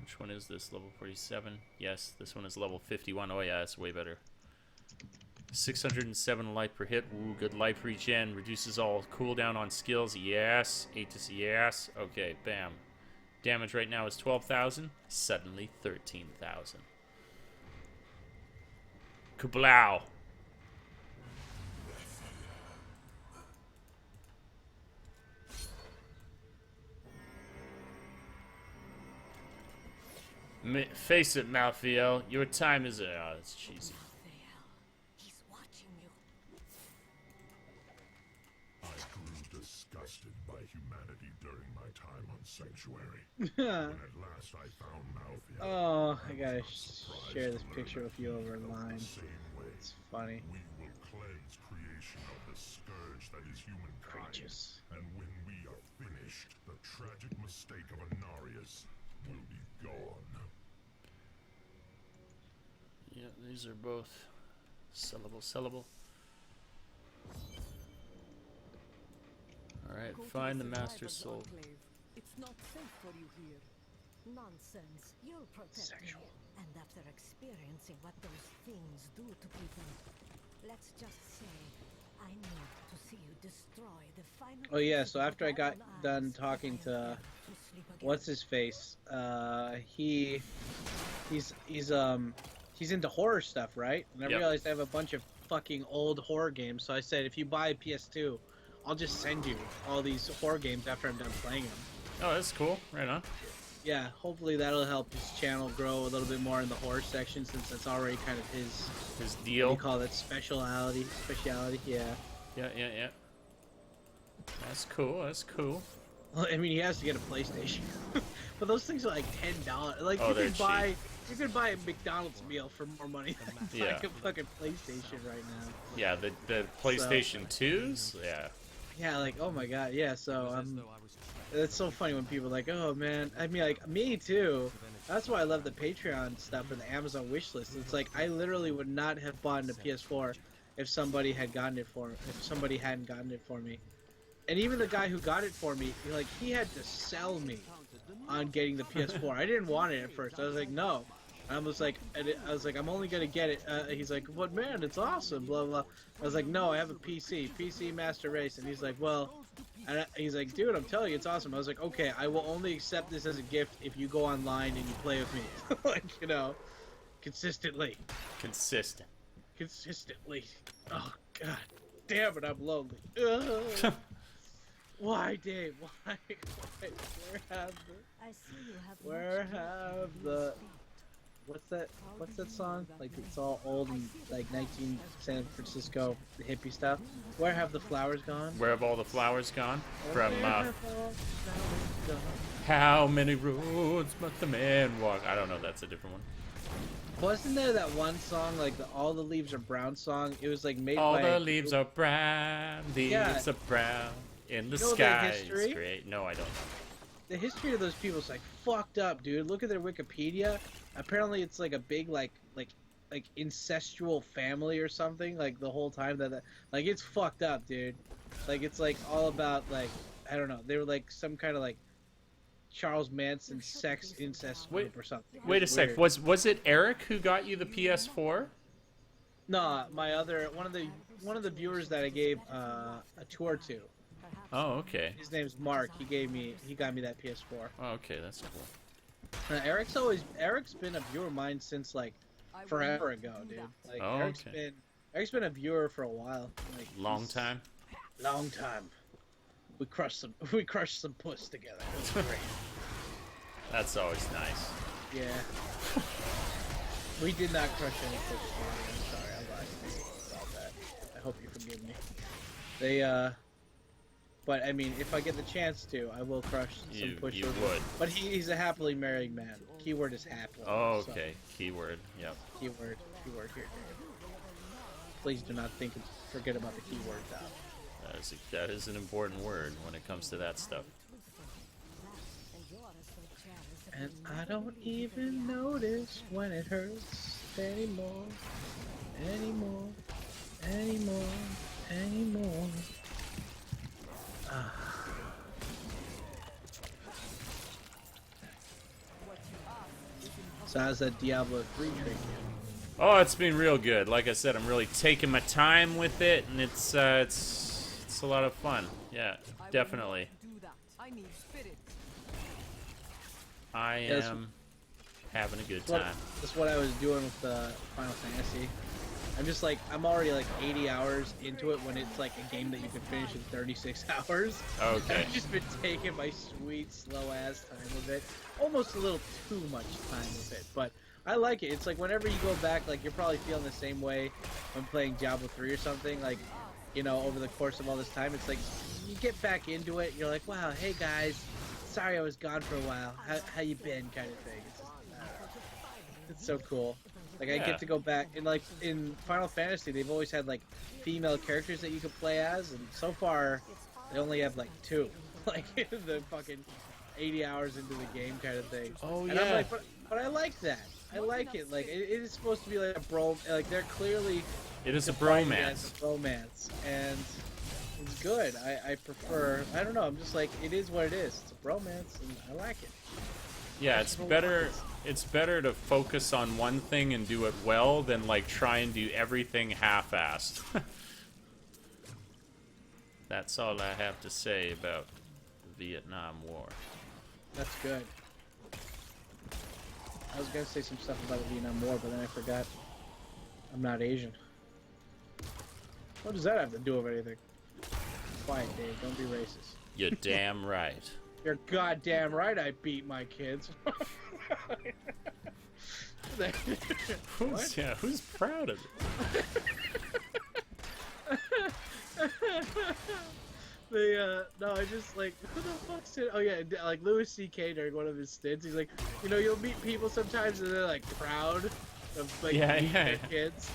Which one is this? Level 47? Yes, this one is level 51. Oh yeah, that's way better. 607 life per hit. Ooh, good life regen. Reduces all cooldown on skills. Yes. 8 to yes. Okay, bam. Damage right now is 12,000. Suddenly 13,000. Kablow. Face it, Malfiel. Your time is... Oh, that's cheesy. He's watching you. I grew disgusted by humanity during my time on Sanctuary. Yeah. When at last I found Malphia, Oh, I gotta was surprised share to this learn picture that with you he over felt line. the same way. It's funny. We will cleanse creation of the scourge that is humankind. Creatures. And when we are finished, the tragic mistake of Anarius will be gone. Yeah, these are both sellable. Alright, Go to find the survivors' Master Soul. enclave. It's not safe for you here. Nonsense. You'll protect Sexual. me. And after experiencing what those things do to people, let's just say I need to see you destroy the final. Oh yeah, so crucible after I of got all done eyes, talking I am to ready to sleep again. what's his face, he's into horror stuff, right? And I Yep. realized I have a bunch of fucking old horror games, so I said if you buy a PS2, I'll just send you all these horror games after I'm done playing them. Oh, that's cool. Right on. Yeah, hopefully that'll help his channel grow a little bit more in the horror section, since that's already kind of his, His what do deal. you call it, speciality, yeah. Yeah. That's cool. Well, I mean, he has to get a PlayStation, but those things are like $10. Like Oh, you they're could buy a McDonald's meal for more money than Yeah. like a fucking PlayStation right now. Yeah, the PlayStation 2s? Yeah. Yeah, like oh my god, yeah. So it's so funny when people are like, oh man, I mean like me too. That's why I love the Patreon stuff and the Amazon wish list. It's like I literally would not have bought a PS4 if somebody hadn't gotten it for me. And even the guy who got it for me, he had to sell me on getting the PS4. I didn't want it at first. I was like, no. I was like, I'm only gonna get it. He's like, what man? It's awesome. Blah blah. I was like, no, I have a PC Master Race, and he's like, well, he's like, dude, I'm telling you, it's awesome. I was like, okay, I will only accept this as a gift if you go online and you play with me, like consistently. Consistently. Oh god, damn it, I'm lonely. Ugh. Why, Dave? Why? I see you have Where much to have do. the what's that song? Like it's all old and like 19 San Francisco hippie stuff. Where have the flowers gone? Where have all the flowers gone? From Where have all the flowers gone? How Many Roads Must a Man Walk? I don't know, that's a different one. Wasn't there that one song like the All the Leaves Are Brown song? It was like made All by the leaves are brown, leaves Yeah. are brown, in the You know the sky history? is great. No, I don't know. The history of those people is like fucked up, dude. Look at their Wikipedia. Apparently, it's like a big like incestual family or something. Like the whole time that like it's fucked up, dude. Like it's like all about like I don't know. They were like some kind of like Charles Manson sex incest group or something. Wait a It's sec. weird. Was it Eric who got you the PS4? No, my other one of the viewers that I gave a tour to. Oh, okay. His name's Mark. He got me that PS4. Oh, okay, that's cool. Eric's been a viewer of mine since like forever ago, dude. Like Oh, okay. Eric's been a viewer for a while. Like Long he's- time. Long time. We crushed some puss together. It was great. That's always nice. Yeah. We did not crush any puss together. I'm sorry, I lied about that. I hope you forgive me. But I mean, if I get the chance to, I will crush some push. You would. But he's a happily married man. Keyword is happily. Oh, so- okay. Keyword. Yep. Keyword here, Dave. Please do not forget about the keyword though. That is an important word when it comes to that stuff. And I don't even notice when it hurts anymore. So how's that Diablo 3 treat you? Oh, it's been real good. Like I said, I'm really taking my time with it, and it's a lot of fun. Yeah, definitely. I am having a good time. That's what I was doing with Final Fantasy. I'm just like, I'm already like 80 hours into it when it's like a game that you can finish in 36 hours. Okay. I've just been taking my sweet, slow-ass time with it. Almost a little too much time with it, but I like it. It's like whenever you go back, like you're probably feeling the same way when playing Diablo 3 or something, like, you know, over the course of all this time. It's like, you get back into it, you're like, wow, hey guys, sorry I was gone for a while. How you been, kind of thing. It's, just, it's so cool. Like, I get to go back, and like, in Final Fantasy, they've always had, like, female characters that you could play as, and so far, they only have, like, 2. Like, the fucking 80 hours into the game kind of thing. Oh, and yeah. I'm like, but I like that. I like it. Like, it is supposed to be like a bro, like, they're clearly... It is a defining it bromance. as a bromance, and it's good. I prefer, I don't know, I'm just like, it is what it is. It's a bromance, and I like it. Yeah, it's better. It's better to focus on one thing and do it well than like try and do everything half-assed. That's all I have to say about the Vietnam War. That's good. I was gonna say some stuff about the Vietnam War, but then I forgot. I'm not Asian. What does that have to do with anything? Quiet, Dave. Don't be racist. You're damn right. You're goddamn right I beat my kids. Who's proud of it? No, I just like, who the fuck said, oh yeah, like Louis C.K. during one of his stints, he's like, you know, you'll meet people sometimes and they're like proud of like beating their kids.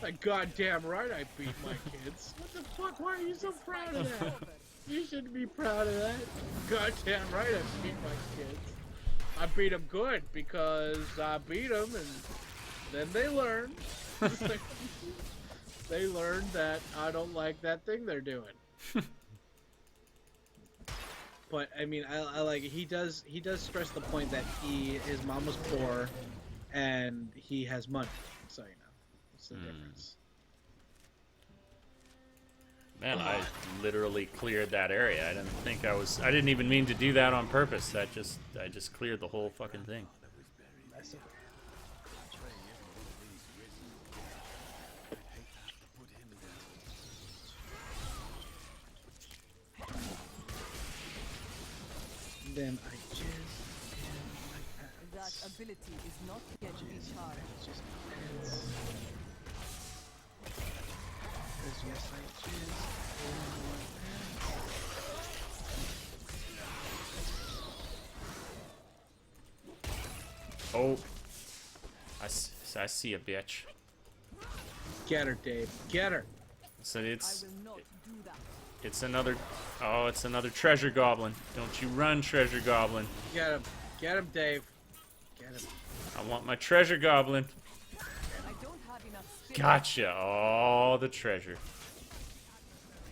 Like, goddamn right I beat my kids. What the fuck, why are you so proud of that? You shouldn't be proud of that. Goddamn right I beat my kids. I beat them good because I beat them, and then they learn. They learned that I don't like that thing they're doing. But I mean, I like it. He does stress the point that his mom was poor, and he has money. So you know, what's the difference? Man, I literally cleared that area. I didn't even mean to do that on purpose. I just cleared the whole fucking thing. Then I just that ability is not yet recharged. just yes, I just Oh, I see a bitch. get her, Dave. Get her. So I will not do that. it's another treasure goblin. Don't you run, treasure goblin. Get him. Get him, Dave. Get him. I want my treasure goblin. I don't have enough spirit. Gotcha. Oh, the treasure.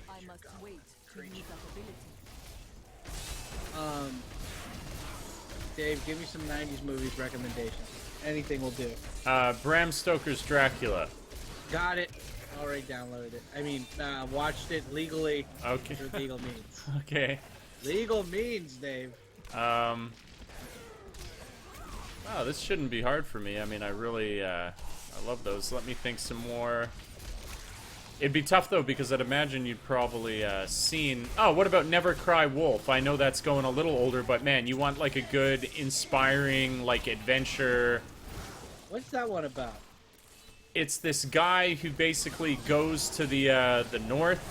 I must wait to use that ability. Dave, give me some 90s movies recommendations. Anything will do. Bram Stoker's Dracula. Got it. Already downloaded it. I mean, watched it legally. Okay. Through legal means. Okay. Legal means, Dave. Wow, this shouldn't be hard for me. I mean, I really, I love those. Let me think some more. It'd be tough, though, because I'd imagine you'd probably seen... Oh, what about Never Cry Wolf? I know that's going a little older, but man, you want, like, a good, inspiring, like, adventure... What's that one about? It's this guy who basically goes to the north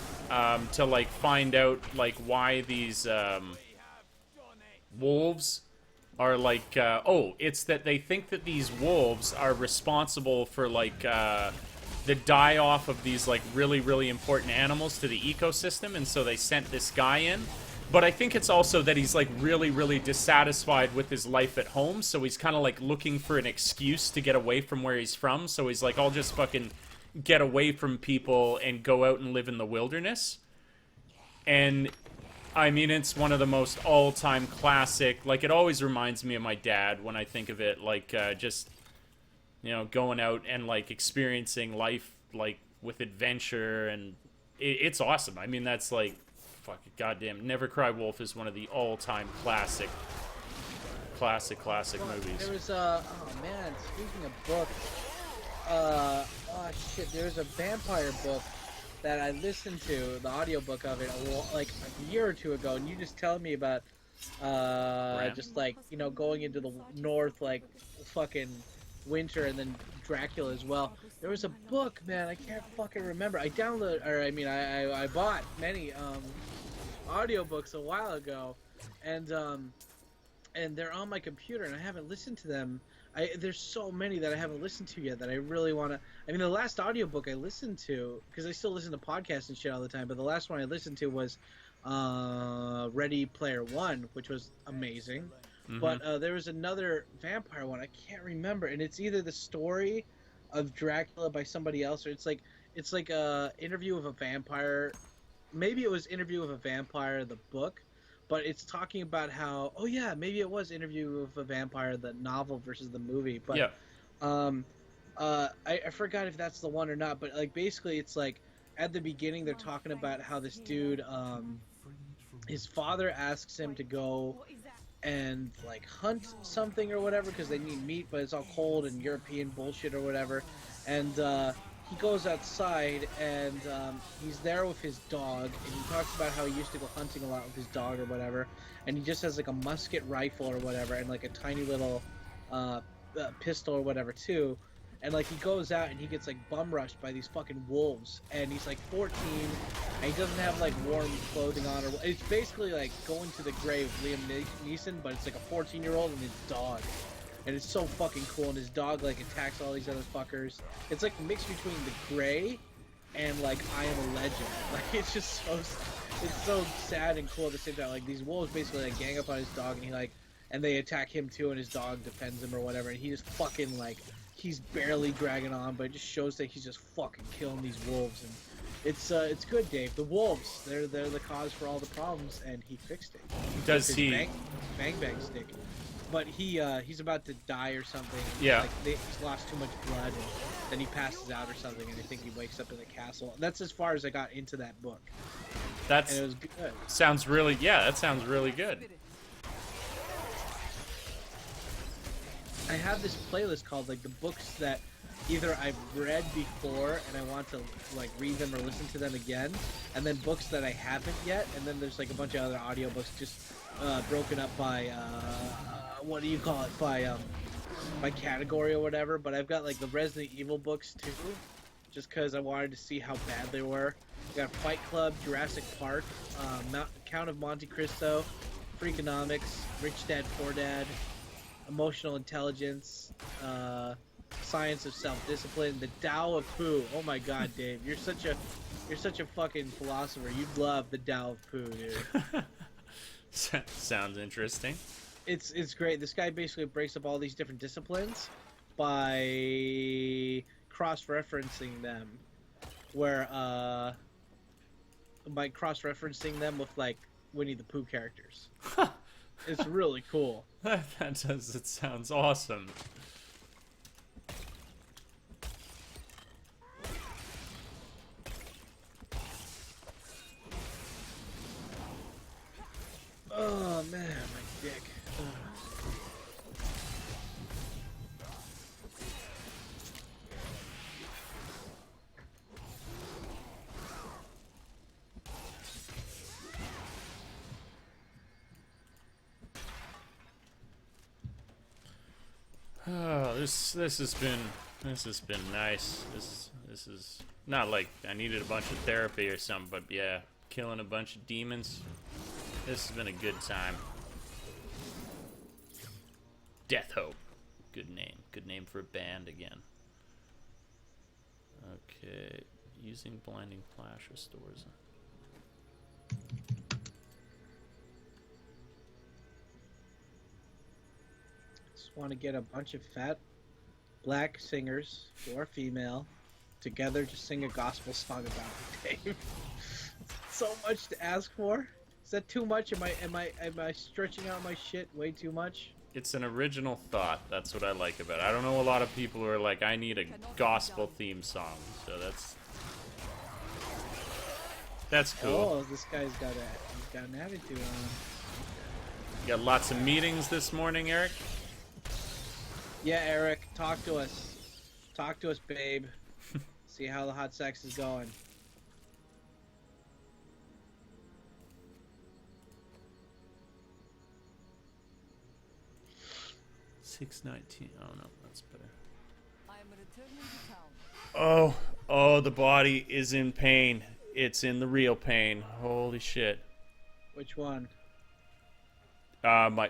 to, like, find out, like, why these wolves are, like... it's that they think that these wolves are responsible for, like... the die-off of these, like, really, really important animals to the ecosystem, and so they sent this guy in. But I think it's also that he's, like, really, really dissatisfied with his life at home, so he's kind of, like, looking for an excuse to get away from where he's from, so he's like, I'll just fucking get away from people and go out and live in the wilderness. And, I mean, it's one of the most all-time classic, like, it always reminds me of my dad when I think of it, like, just... You know, going out and, like, experiencing life, like, with adventure, and it's awesome. I mean, that's, like, fucking goddamn. Never Cry Wolf is one of the all-time classic movies. There was, oh man, speaking of books, oh shit, there's a vampire book that I listened to, the audiobook of it, like a year or two ago, and you just telling me about, just like, you know, going into the north, like, fucking winter, and then Dracula as well. There was a book, man, I can't fucking remember. I bought many, audiobooks a while ago, and they're on my computer, and I haven't listened to them. There's so many that I haven't listened to yet that I really want to. I mean, the last audiobook I listened to, because I still listen to podcasts and shit all the time, but the last one I listened to was Ready Player One, which was amazing. Mm-hmm. But there was another vampire one, I can't remember, and it's either the story of Dracula by somebody else, or it's like a interview with a vampire. Maybe it was Interview with a Vampire, the book, but it's talking about how, oh yeah, maybe it was Interview with a Vampire, the novel versus the movie. But yeah. I forgot if that's the one or not, but like basically it's like at the beginning they're talking about how this dude, his father asks him to go and like hunt something or whatever because they need meat, but it's all cold and European bullshit or whatever, and he goes outside and he's there with his dog, and he talks about how he used to go hunting a lot with his dog or whatever, and he just has like a musket rifle or whatever and like a tiny little pistol or whatever too, and like he goes out and he gets like bum rushed by these fucking wolves, and he's like 14 and he doesn't have like warm clothing on, or it's basically like Going to the Grave, Liam Neeson, but it's like a 14-year-old and his dog. And it's so fucking cool, and his dog, like, attacks all these other fuckers. It's, like, a mix between The Grey and, like, I Am a Legend. Like, it's just it's so sad and cool at the same time. Like, these wolves basically, like, gang up on his dog, and he, like, and they attack him, too, and his dog defends him or whatever, and he just fucking, like, he's barely dragging on, but it just shows that he's just fucking killing these wolves, and it's good, Dave. The wolves, they're the cause for all the problems, and he fixed it. Does he? Bang stick. But he's about to die or something. Yeah. Like he's lost too much blood, and then he passes out or something, and I think he wakes up in the castle. And that's as far as I got into that book. And it was good. Sounds really, that sounds really good. I have this playlist called like the books that either I've read before and I want to like read them or listen to them again, and then books that I haven't yet, and then there's like a bunch of other audiobooks just broken up by what do you call it, by category or whatever. But I've got like the Resident Evil books too, just because I wanted to see how bad they were. I got Fight Club, Jurassic Park, Count of Monte Cristo, Freakonomics, Rich Dad Poor Dad, Emotional Intelligence, Science of Self-Discipline, the Tao of Pooh. Oh my God, Dave, you're such a fucking philosopher. You'd love the Tao of Pooh, dude. Sounds interesting. It's great. This guy basically breaks up all these different disciplines by cross-referencing them, by cross-referencing them with like Winnie the Pooh characters. It's really cool. It sounds awesome. Oh man, my dick. Oh, this has been nice. This is not like I needed a bunch of therapy or something, but yeah, killing a bunch of demons. This has been a good time. Death Hope. Good name. Good name for a band again. Okay. Using blinding flash restores. Just want to get a bunch of fat black singers who are female together to sing a gospel song about me, Dave. So much to ask for. Is that too much? Am I stretching out my shit way too much? It's an original thought. That's what I like about it. I don't know a lot of people who are like, I need a gospel theme song. So that's cool. Oh, this guy's got an attitude on him. You got lots of meetings this morning, Eric? Yeah, Eric, talk to us. Talk to us, babe. See how the hot sex is going. $6.19. Oh no, that's better. I am returning to town. Oh, the body is in pain. It's in the real pain. Holy shit. Which one? My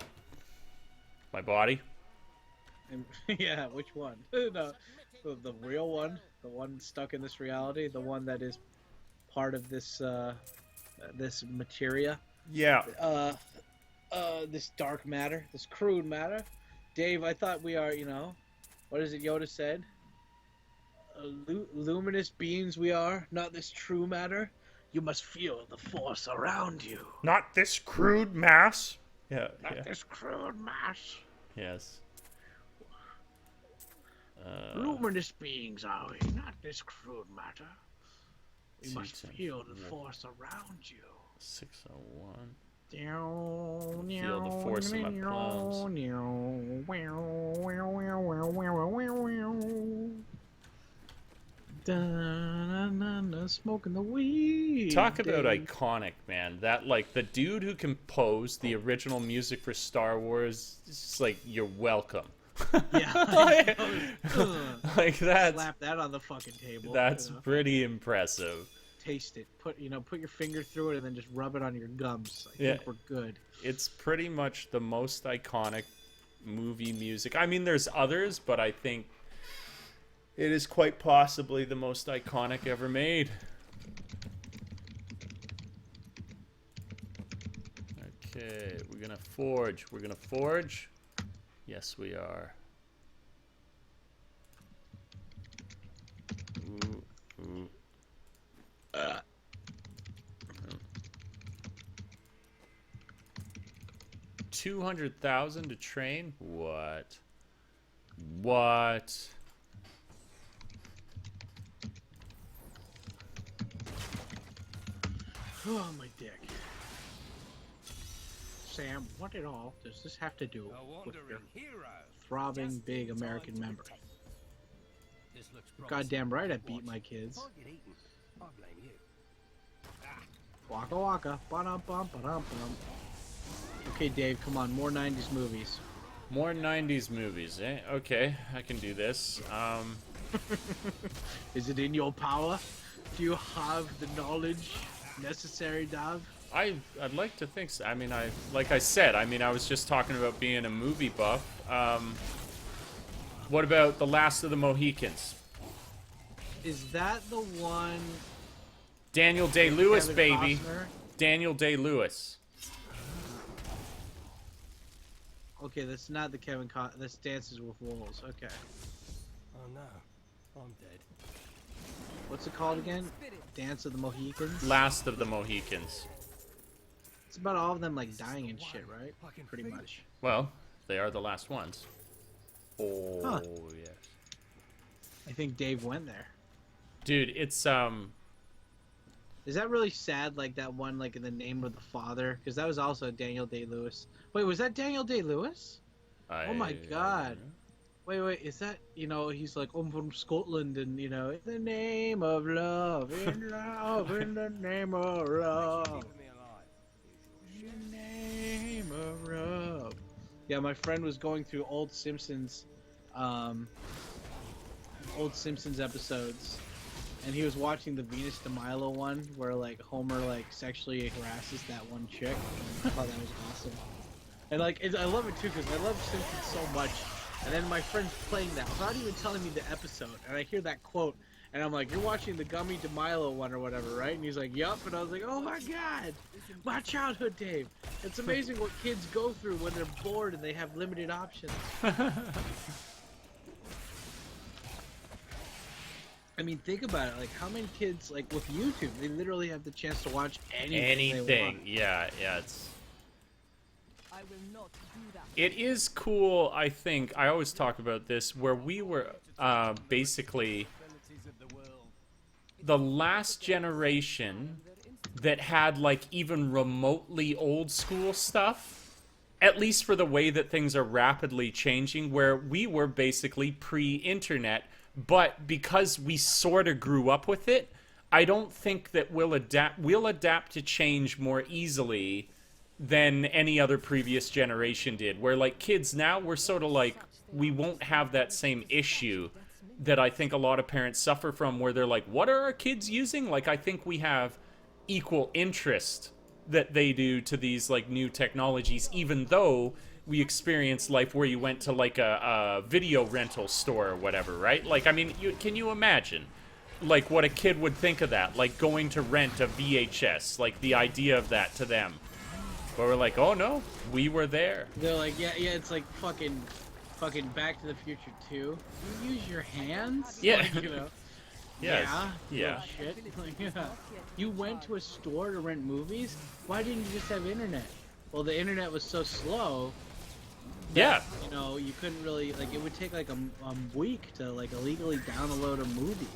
body. Yeah, which one? No, the real one, the one stuck in this reality, the one that is part of this this materia. Yeah. This dark matter, this crude matter. Dave, I thought we are, what is it Yoda said? Luminous beings we are, not this true matter. You must feel the force around you. Not this crude mass. Yeah. Not this crude mass. Yes. Luminous beings are we, not this crude matter. We must feel the force around you. 601. Feel the force in my palms. Smoking the weed. Talk about iconic, man. That, like, the dude who composed the original music for Star Wars, it's just like, you're welcome. Yeah. Like that. Slap that on the fucking table. That's pretty impressive. Taste it. Put your finger through it and then just rub it on your gums. I think we're good. It's pretty much the most iconic movie music. I mean, there's others, but I think it is quite possibly the most iconic ever made. Okay, we're gonna forge. We're gonna forge. Yes, we are. Ooh, ooh. 200,000 to train? What? What? Oh, my dick. Sam, what at all does this have to do with your throbbing big American member? Goddamn right I beat my kids. Waka waka. Ba-dum-bum, ba-dum-bum. Okay, Dave, come on. More 90s movies. More 90s movies, eh? Okay, I can do this. Is it in your power? Do you have the knowledge necessary, Dav? I'd like to think so. I mean, like I said, I was just talking about being a movie buff. What about The Last of the Mohicans? Is that the one? Daniel Day-Lewis, baby. Costner? Daniel Day-Lewis. Okay, that's not the Kevin Costner. That's Dances with Wolves. Okay. Oh no, I'm dead. What's it called again? Dance of the Mohicans? Last of the Mohicans. It's about all of them like dying and shit, right? Pretty much. Well, they are the last ones. Oh, Huh. yes. I think Dave went there. Dude, it's Is that really sad? Like that one, like in the name of the father, because that was also Daniel Day-Lewis. Wait, was that Daniel Day-Lewis? Oh my God! Wait, is that he's like, I'm from Scotland, and in the name of love, in love, in the name of love, in the name of love. Yeah, my friend was going through old Simpsons episodes. And he was watching the Venus de Milo one, where like Homer like sexually harasses that one chick. I thought that was awesome. And like, I love it too because I love Simpsons so much. And then my friend's playing that without even telling me the episode, and I hear that quote, and I'm like, "You're watching the Gummy de Milo one or whatever, right?" And he's like, "Yup." And I was like, "Oh my God, my childhood, Dave! It's amazing what kids go through when they're bored and they have limited options." I mean, think about it. Like, how many kids, like, with YouTube, they literally have the chance to watch anything they want. Yeah, it's... I will not do that. It is cool, I think. I always talk about this, where we were basically the last generation that had, like, even remotely old school stuff. At least for the way that things are rapidly changing, where we were basically pre-internet, but because we sort of grew up with it, I don't think that we'll adapt to change more easily than any other previous generation did. Where like kids now, we're sort of like, we won't have that same issue that I think a lot of parents suffer from, where they're like, what are our kids using? Like, I think we have equal interest that they do to these like new technologies, even though we experienced life where you went to like a video rental store or whatever, right? Like, I mean, can you imagine like what a kid would think of that, like going to rent a VHS, like the idea of that to them? But we're like, oh no, we were there. They're like, yeah, it's like fucking Back to the Future 2. You use your hands? Yeah. Like, you know. Yes. Yeah. Shit. Like, yeah. You went to a store to rent movies? Why didn't you just have internet? Well, the internet was so slow. Yeah. You know, you couldn't really, like, it would take like a week to like illegally download a movie.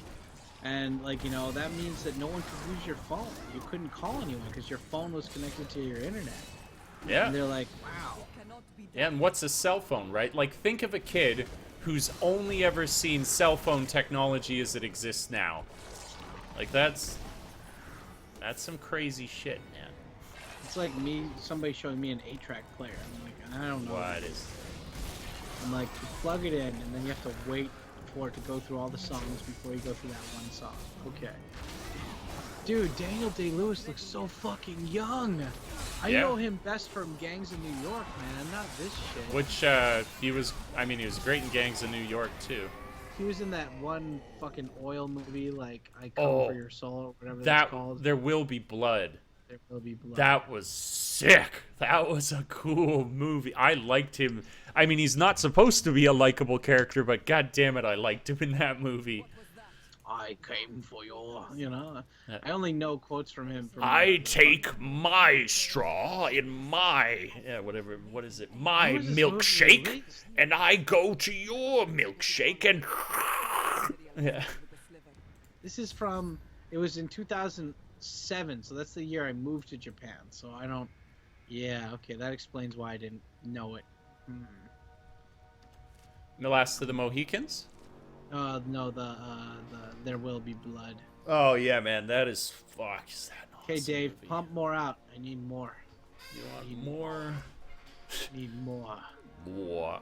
And like, you know, that means that no one could use your phone. You couldn't call anyone because your phone was connected to your internet. Yeah. And they're like, wow. Yeah, and what's a cell phone, right? Like, think of a kid who's only ever seen cell phone technology as it exists now. Like, that's some crazy shit, man. It's like somebody showing me an 8-track player. I'm like, I don't know. What is? I'm like, you plug it in, and then you have to wait for it to go through all the songs before you go through that one song. Okay. Dude, Daniel Day-Lewis looks so fucking young. I know him best from Gangs of New York, man, not this shit. Which, he was great in Gangs of New York, too. He was in that one fucking oil movie, like, I Come For Your Soul, or whatever that's called. There Will Be Blood. There Will Be Blood. That was sick. That was a cool movie. I liked him. I mean, he's not supposed to be a likable character, but god damn it, I liked him in that movie. I came for your, you know. I only know quotes from him. I take my straw in my, whatever, what is it? My milkshake, and I go to your milkshake, and yeah. This is from, it was in 2007, so that's the year I moved to Japan. So I don't, yeah, okay, that explains why I didn't know it. The Last of the Mohicans? No, the There Will Be Blood. Oh yeah, man, that is fuck. Is that an Okay, awesome Dave, movie? pump more out. I need more. You want more? Need more. More.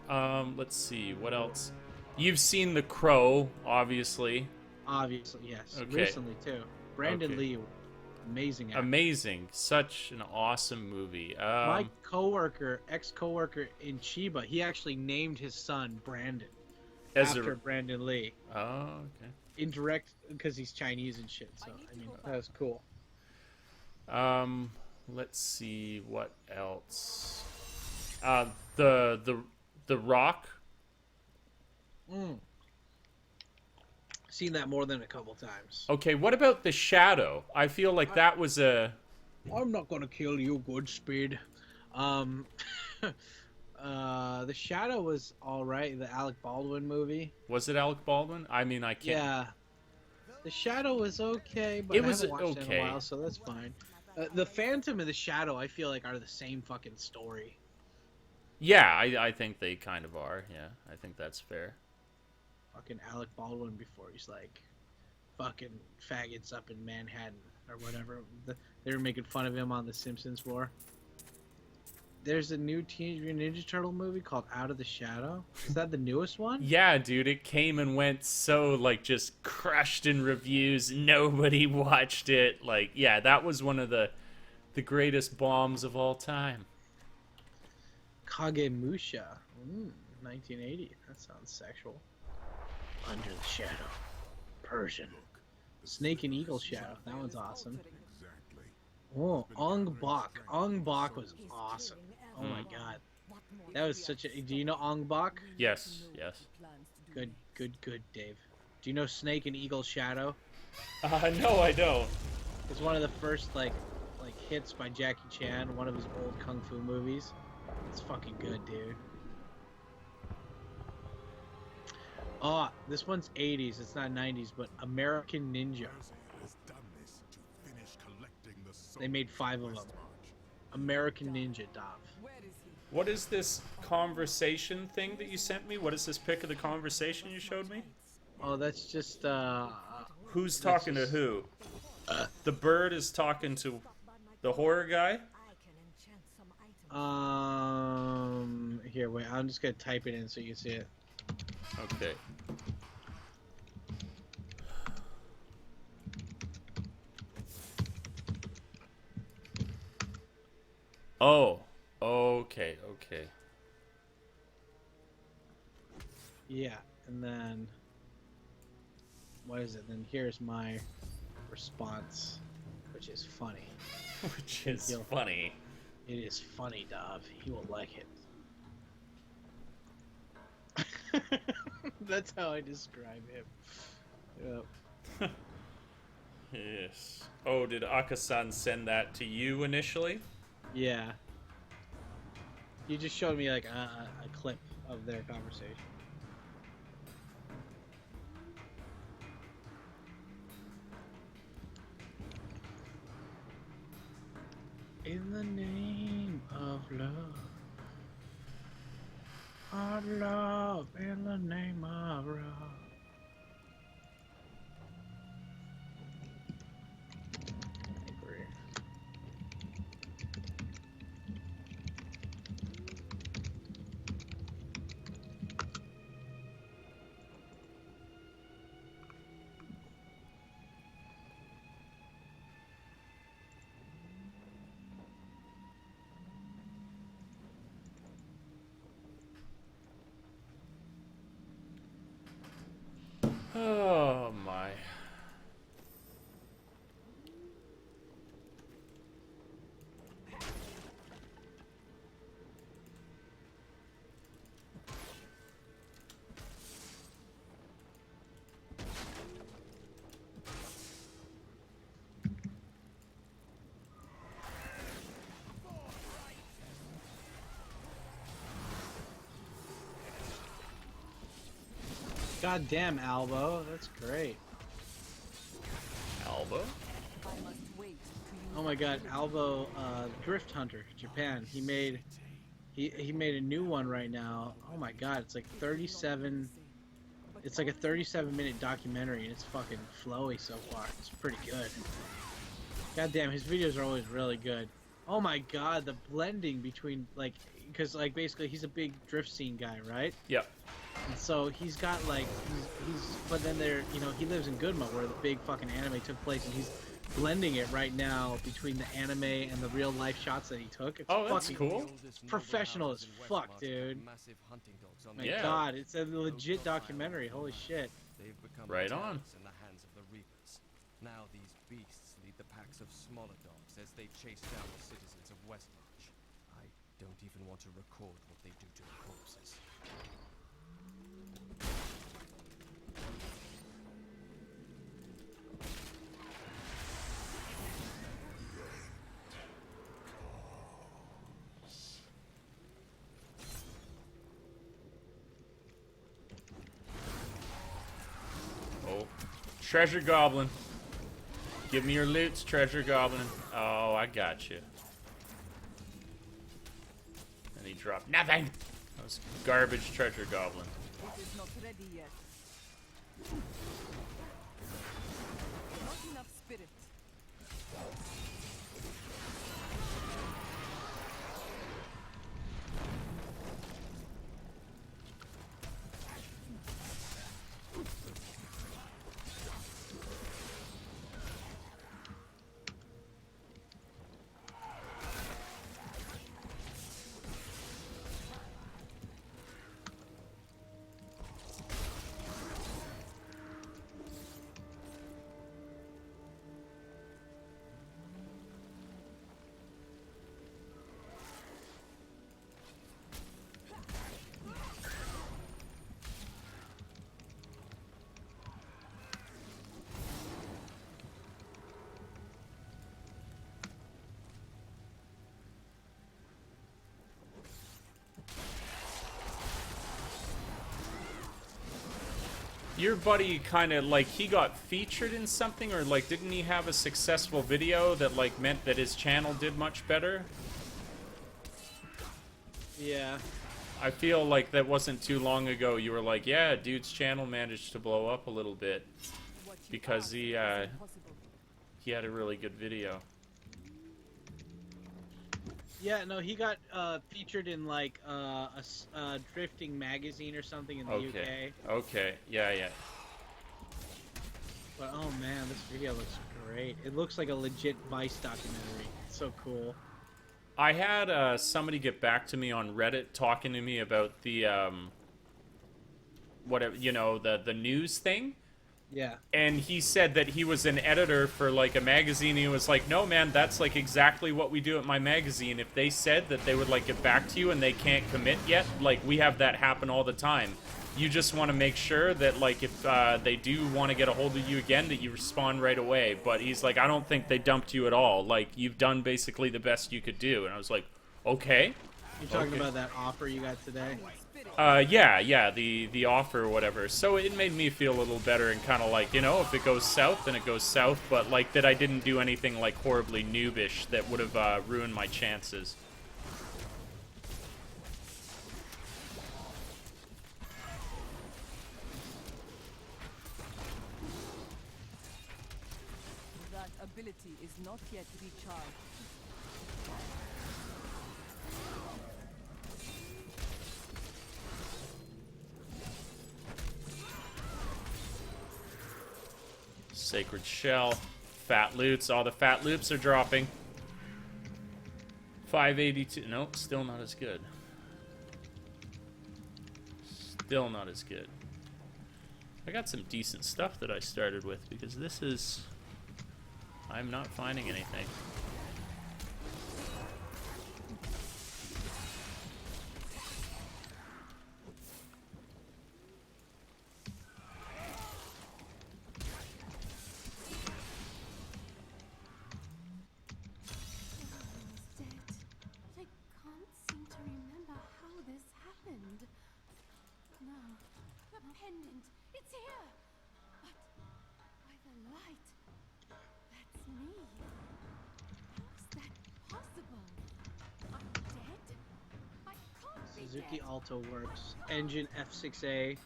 Let's see, what else? You've seen The Crow, obviously. Obviously, yes. Okay. Recently too. Brandon Lee, amazing actor. Amazing, such an awesome movie. My ex-coworker in Chiba, he actually named his son Brandon. After Brandon Lee. Oh, okay. Indirect, because he's Chinese and shit. So I mean, that was cool. Let's see what else. The Rock. Seen that more than a couple times. Okay, what about The Shadow? I feel like that was a. I'm not gonna kill you, Goodspeed. The Shadow was all right. The Alec Baldwin movie. Was it Alec Baldwin? I mean, I can't. Yeah. The Shadow was okay, but It was I haven't watched it in okay. a while, so that's fine. The Phantom and The Shadow, I feel like, are the same fucking story. Yeah, I think they kind of are. Yeah, I think that's fair. Fucking Alec Baldwin before he's like fucking faggots up in Manhattan or whatever. They were making fun of him on The Simpsons for. There's a new Teenage Mutant Ninja Turtle movie called Out of the Shadow. Is that the newest one? Yeah, dude, it came and went so, like, just crushed in reviews. Nobody watched it. Like, yeah, that was one of the greatest bombs of all time. Kagemusha. 1980. That sounds sexual. Under the Shadow. Persian. Snake and Eagle Shadow. That one's awesome. Oh, Ong Bak. Ong Bak was awesome. Oh my god. That was such a... Do you know Ong Bak? Yes. Good, Dave. Do you know Snake and Eagle Shadow? No, I don't. It's one of the first, like hits by Jackie Chan, one of his old kung fu movies. It's fucking good, dude. Oh, this one's 80s. It's not 90s, but American Ninja. They made 5 of them. American Ninja, Dov. What is this conversation thing that you sent me? What is this pic of the conversation you showed me? Oh, that's just Who's talking to who? The bird is talking to the horror guy? I can enchant some items. Here, wait. I'm just gonna type it in so you can see it. Okay. Oh. Okay, okay. Yeah, and then what is it? Then here's my response, which is funny. Which is funny. It is funny, Dov. He will like it. That's how I describe him. Yep. Yes. Oh, did Akasan send that to you initially? Yeah. You just showed me like a clip of their conversation. In the name of love, our love, in the name of love. I agree. Oh my. God damn, Albo, that's great. Albo? I must wait to use Oh my god, Albo, Drift Hunter, Japan. He made a new one right now. Oh my god, it's like 37. It's like a 37-minute documentary, and it's fucking flowy so far. It's pretty good. God damn, his videos are always really good. Oh my god, the blending between like, because like basically he's a big drift scene guy, right? Yep. And so he's got like but then there, you know, he lives in Gunma where the big fucking anime took place, and he's blending it right now between the anime and the real life shots that he took. It's Oh, that's fucking cool. professional as fuck, dude. My Yeah. god, it's a legit documentary. Holy shit. Right on. In the hands of the Reapers. Now these beasts lead the packs of smaller dogs as they chase down the citizens of Westmarch. I don't even want to record what they do to the corpses. Oh. Treasure Goblin. Give me your loots, Treasure Goblin. Oh, I got you. And he dropped nothing. That was garbage Treasure Goblin. It is not ready yet. Not enough spirit. Your buddy kind of like he got featured in something, or like didn't he have a successful video that like meant that his channel did much better? Yeah. I feel like that wasn't too long ago. You were like, yeah, dude's channel managed to blow up a little bit because he had a really good video. Yeah, no, he got featured in like a drifting magazine or something in the UK. Okay, yeah. But oh man, this video looks great. It looks like a legit Vice documentary. It's so cool. I had somebody get back to me on Reddit talking to me about the whatever, you know, the news thing. Yeah. And he said that he was an editor for like a magazine. He was like, no man, that's like exactly what we do at my magazine. If they said that they would like get back to you and they can't commit yet, like we have that happen all the time. You just want to make sure that like if they do want to get a hold of you again, that you respond right away. But he's like, I don't think they dumped you at all. Like you've done basically the best you could do. And I was like, okay. You're talking about that offer you got today? Yeah, the offer or whatever. So it made me feel a little better and kind of like, you know, if it goes south, then it goes south. But like that I didn't do anything like horribly noobish that would have ruined my chances. That ability is not yet recharged. Sacred Shell. Fat loots. All the fat loops are dropping. 582. Nope, still not as good. Still not as good. I got some decent stuff that I started with because this is... I'm not finding anything. Pendant. It's here. But by the light, that's me. How's that possible? I'm dead. I can't be Suzuki dead. Alto works. Engine F6A.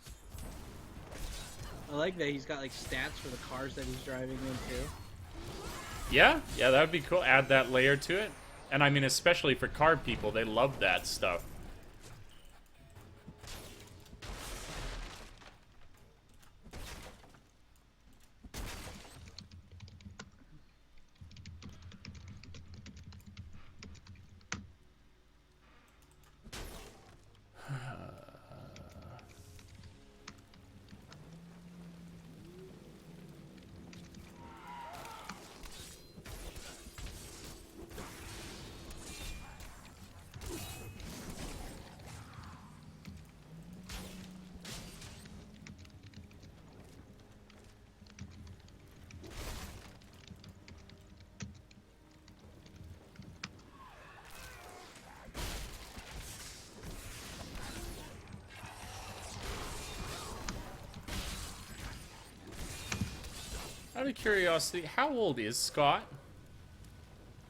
I like that he's got like stats for the cars that he's driving in too. Yeah, that would be cool. Add that layer to it. And I mean, especially for car people, they love that stuff. Out of curiosity, how old is Scott?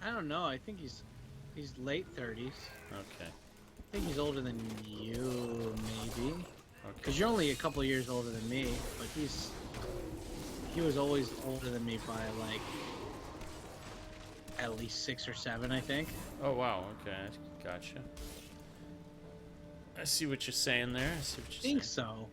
I don't know. I think he's late 30s. Okay. I think he's older than you, maybe. Because you're only a couple of years older than me, but he was always older than me by like at least 6 or 7, I think. Oh wow. Okay, gotcha. I see what you're saying there. I see what you're saying. I think so.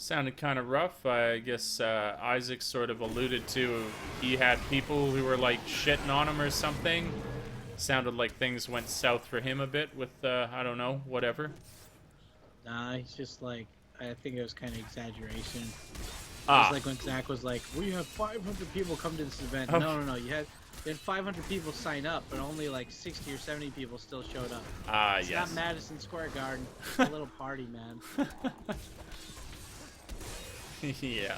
Sounded kind of rough. I guess Isaac sort of alluded to he had people who were like shitting on him or something. Sounded like things went south for him a bit with, I don't know, whatever. Nah, he's just like, I think it was kind of exaggeration. Ah. It's like when Zach was like, we have 500 people come to this event. Oh. No, you had 500 people sign up, but only like 60 or 70 people still showed up. Ah, it's yes. not Madison Square Garden. It's a little party, man. Yeah.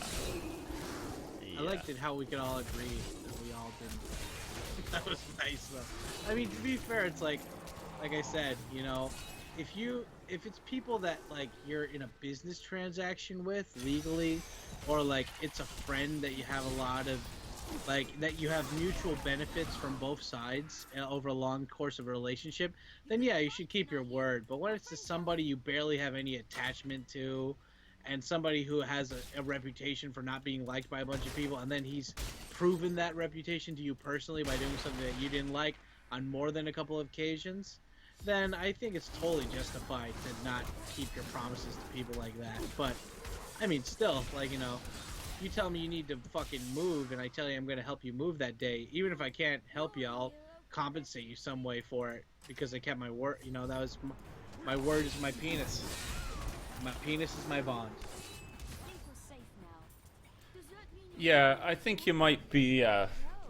I liked it how we could all agree that we all didn't. That was nice though. I mean, to be fair, it's like I said, you know, if it's people that like you're in a business transaction with legally, or like it's a friend that you have a lot of, like that you have mutual benefits from both sides over a long course of a relationship, then yeah, you should keep your word. But when it's just somebody you barely have any attachment to, and somebody who has a reputation for not being liked by a bunch of people, and then he's proven that reputation to you personally by doing something that you didn't like on more than a couple of occasions, then I think it's totally justified to not keep your promises to people like that. But I mean, still, like, you know, you tell me you need to fucking move, and I tell you I'm gonna help you move that day, even if I can't help you, I'll compensate you some way for it because I kept my word. You know, that was my word is my penis. My penis is my bond. Yeah, I think you might be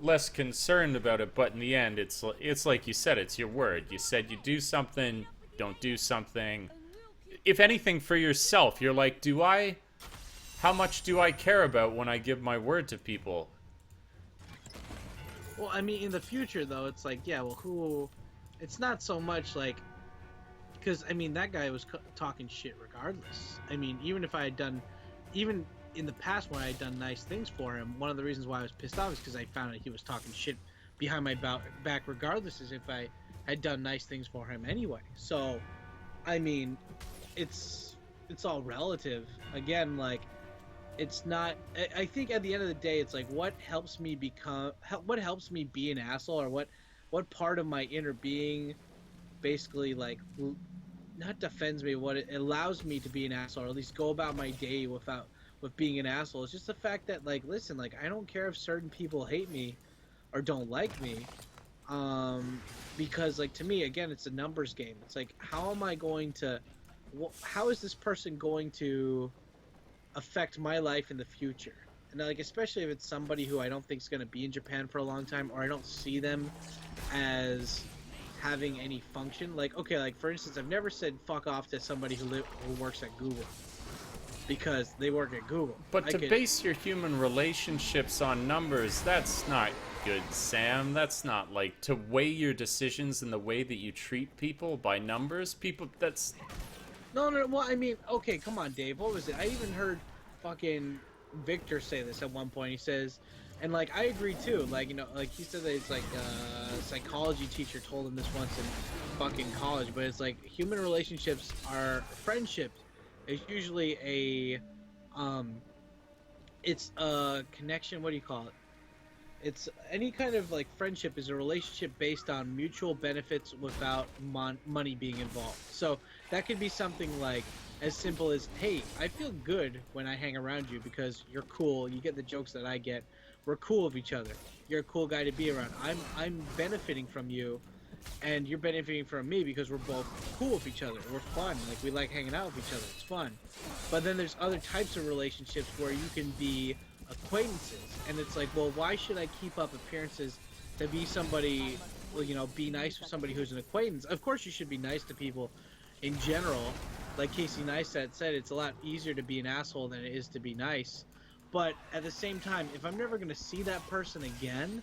less concerned about it, but in the end, it's like you said, it's your word. You said you do something, don't do something. If anything, for yourself, you're like, how much do I care about when I give my word to people? Well, I mean, in the future, though, it's like, yeah, well, it's not so much like, because, I mean, that guy was talking shit regardless. I mean, even in the past when I had done nice things for him, one of the reasons why I was pissed off is because I found out he was talking shit behind my back regardless, as if I had done nice things for him anyway. So, I mean, it's all relative. Again, like, it's not, I think at the end of the day, it's like, what helps me be an asshole, or what part of my inner being basically, like, not defends me, what it allows me to be an asshole, or at least go about my day with being an asshole. It's just the fact that, like, listen, like, I don't care if certain people hate me or don't like me, because, like, to me, again, it's a numbers game. It's like, how is this person going to affect my life in the future? And, like, especially if it's somebody who I don't think is going to be in Japan for a long time, or I don't see them as having any function. Like, okay, like, for instance, I've never said fuck off to somebody who works at Google, because they work at Google. But to base your human relationships on numbers, that's not good, Sam. That's not, like, to weigh your decisions in the way that you treat people by numbers. That's... No, well, I mean, okay, come on, Dave. What was it? I even heard fucking Victor say this at one point. He says, and, like, I agree, too. Like, you know, like, he said that it's, like, a psychology teacher told him this once in fucking college, but it's, like, human relationships are friendships. It's usually it's a connection, what do you call it? It's any kind of, like, friendship is a relationship based on mutual benefits without money being involved. So that could be something like as simple as, hey, I feel good when I hang around you because you're cool, you get the jokes that I get, we're cool with each other, you're a cool guy to be around, I'm benefiting from you, and you're benefiting from me because we're both cool with each other. We're fun. Like, we like hanging out with each other. It's fun. But then there's other types of relationships where you can be acquaintances. And it's like, well, why should I keep up appearances to be somebody, well, you know, be nice with somebody who's an acquaintance? Of course you should be nice to people in general. Like Casey Neistat said, it's a lot easier to be an asshole than it is to be nice. But at the same time, if I'm never going to see that person again,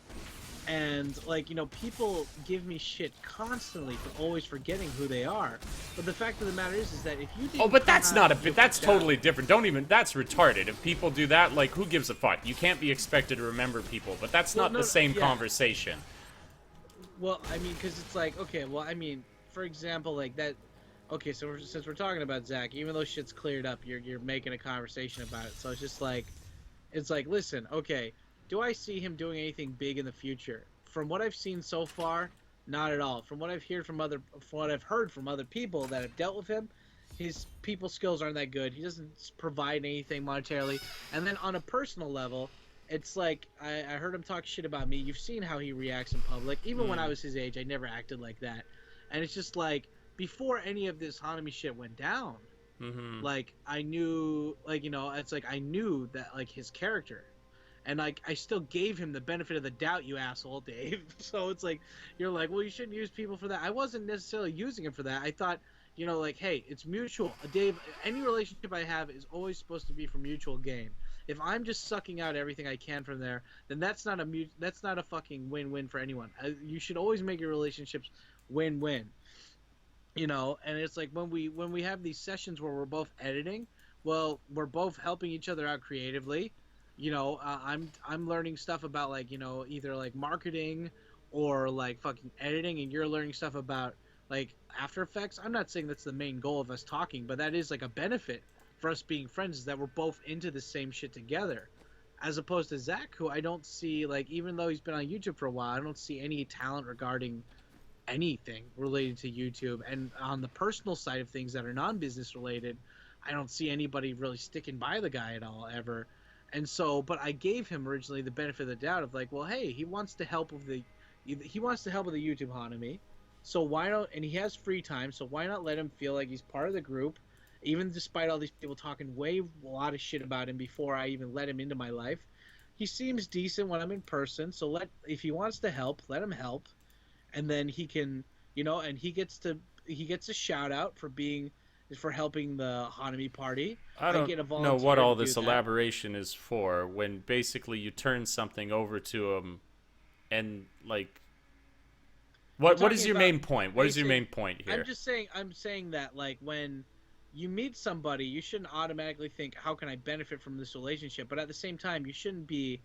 and, like, you know, people give me shit constantly for always forgetting who they are. But the fact of the matter is that if you didn't... Oh, but that's not a bit. That's totally different. That's retarded. If people do that, like, who gives a fuck? You can't be expected to remember people, but that's not the same conversation. Well, I mean, because it's like, okay, well, I mean, for example, like that... Okay, so since we're talking about Zach, even though shit's cleared up, you're making a conversation about it. So it's just like... It's like, listen, okay... Do I see him doing anything big in the future? From what I've seen so far, not at all. From what I've heard from other people that have dealt with him, his people skills aren't that good. He doesn't provide anything monetarily. And then on a personal level, it's like I heard him talk shit about me. You've seen how he reacts in public. Even when I was his age, I never acted like that. And it's just like before any of this Hanami shit went down, like I knew, like, you know, it's like I knew that, like, his character. And, like, I still gave him the benefit of the doubt, you asshole, Dave. So it's like, you're like, well, you shouldn't use people for that. I wasn't necessarily using him for that. I thought You know, like, hey, it's mutual. Dave, any relationship I have is always supposed to be for mutual gain. If I'm just sucking out everything I can from there, then that's not a fucking win-win for anyone. You should always make your relationships win-win. You know, and it's like when we have these sessions where we're both editing, well, we're both helping each other out creatively. You know, I'm learning stuff about, like, you know, either like marketing or like fucking editing, and you're learning stuff about like After Effects. I'm not saying that's the main goal of us talking, but that is like a benefit for us being friends, is that we're both into the same shit together. As opposed to Zach, who I don't see, like, even though he's been on YouTube for a while, I don't see any talent regarding anything related to YouTube. And on the personal side of things that are non-business related, I don't see anybody really sticking by the guy at all ever. And so, but I gave him originally the benefit of the doubt of like, well, hey, he wants to help with the YouTube economy. So why not? And he has free time, so why not let him feel like he's part of the group, even despite all these people talking a lot of shit about him before I even let him into my life. He seems decent when I'm in person, so if he wants to help, let him help. And then he can, you know, and he gets a shout out for helping the Hanami party. I don't know what all this elaboration is for, when basically you turn something over to him, and like, what is your main point? What is your main point here? I'm saying that, like, when you meet somebody, you shouldn't automatically think, how can I benefit from this relationship? But at the same time, you shouldn't be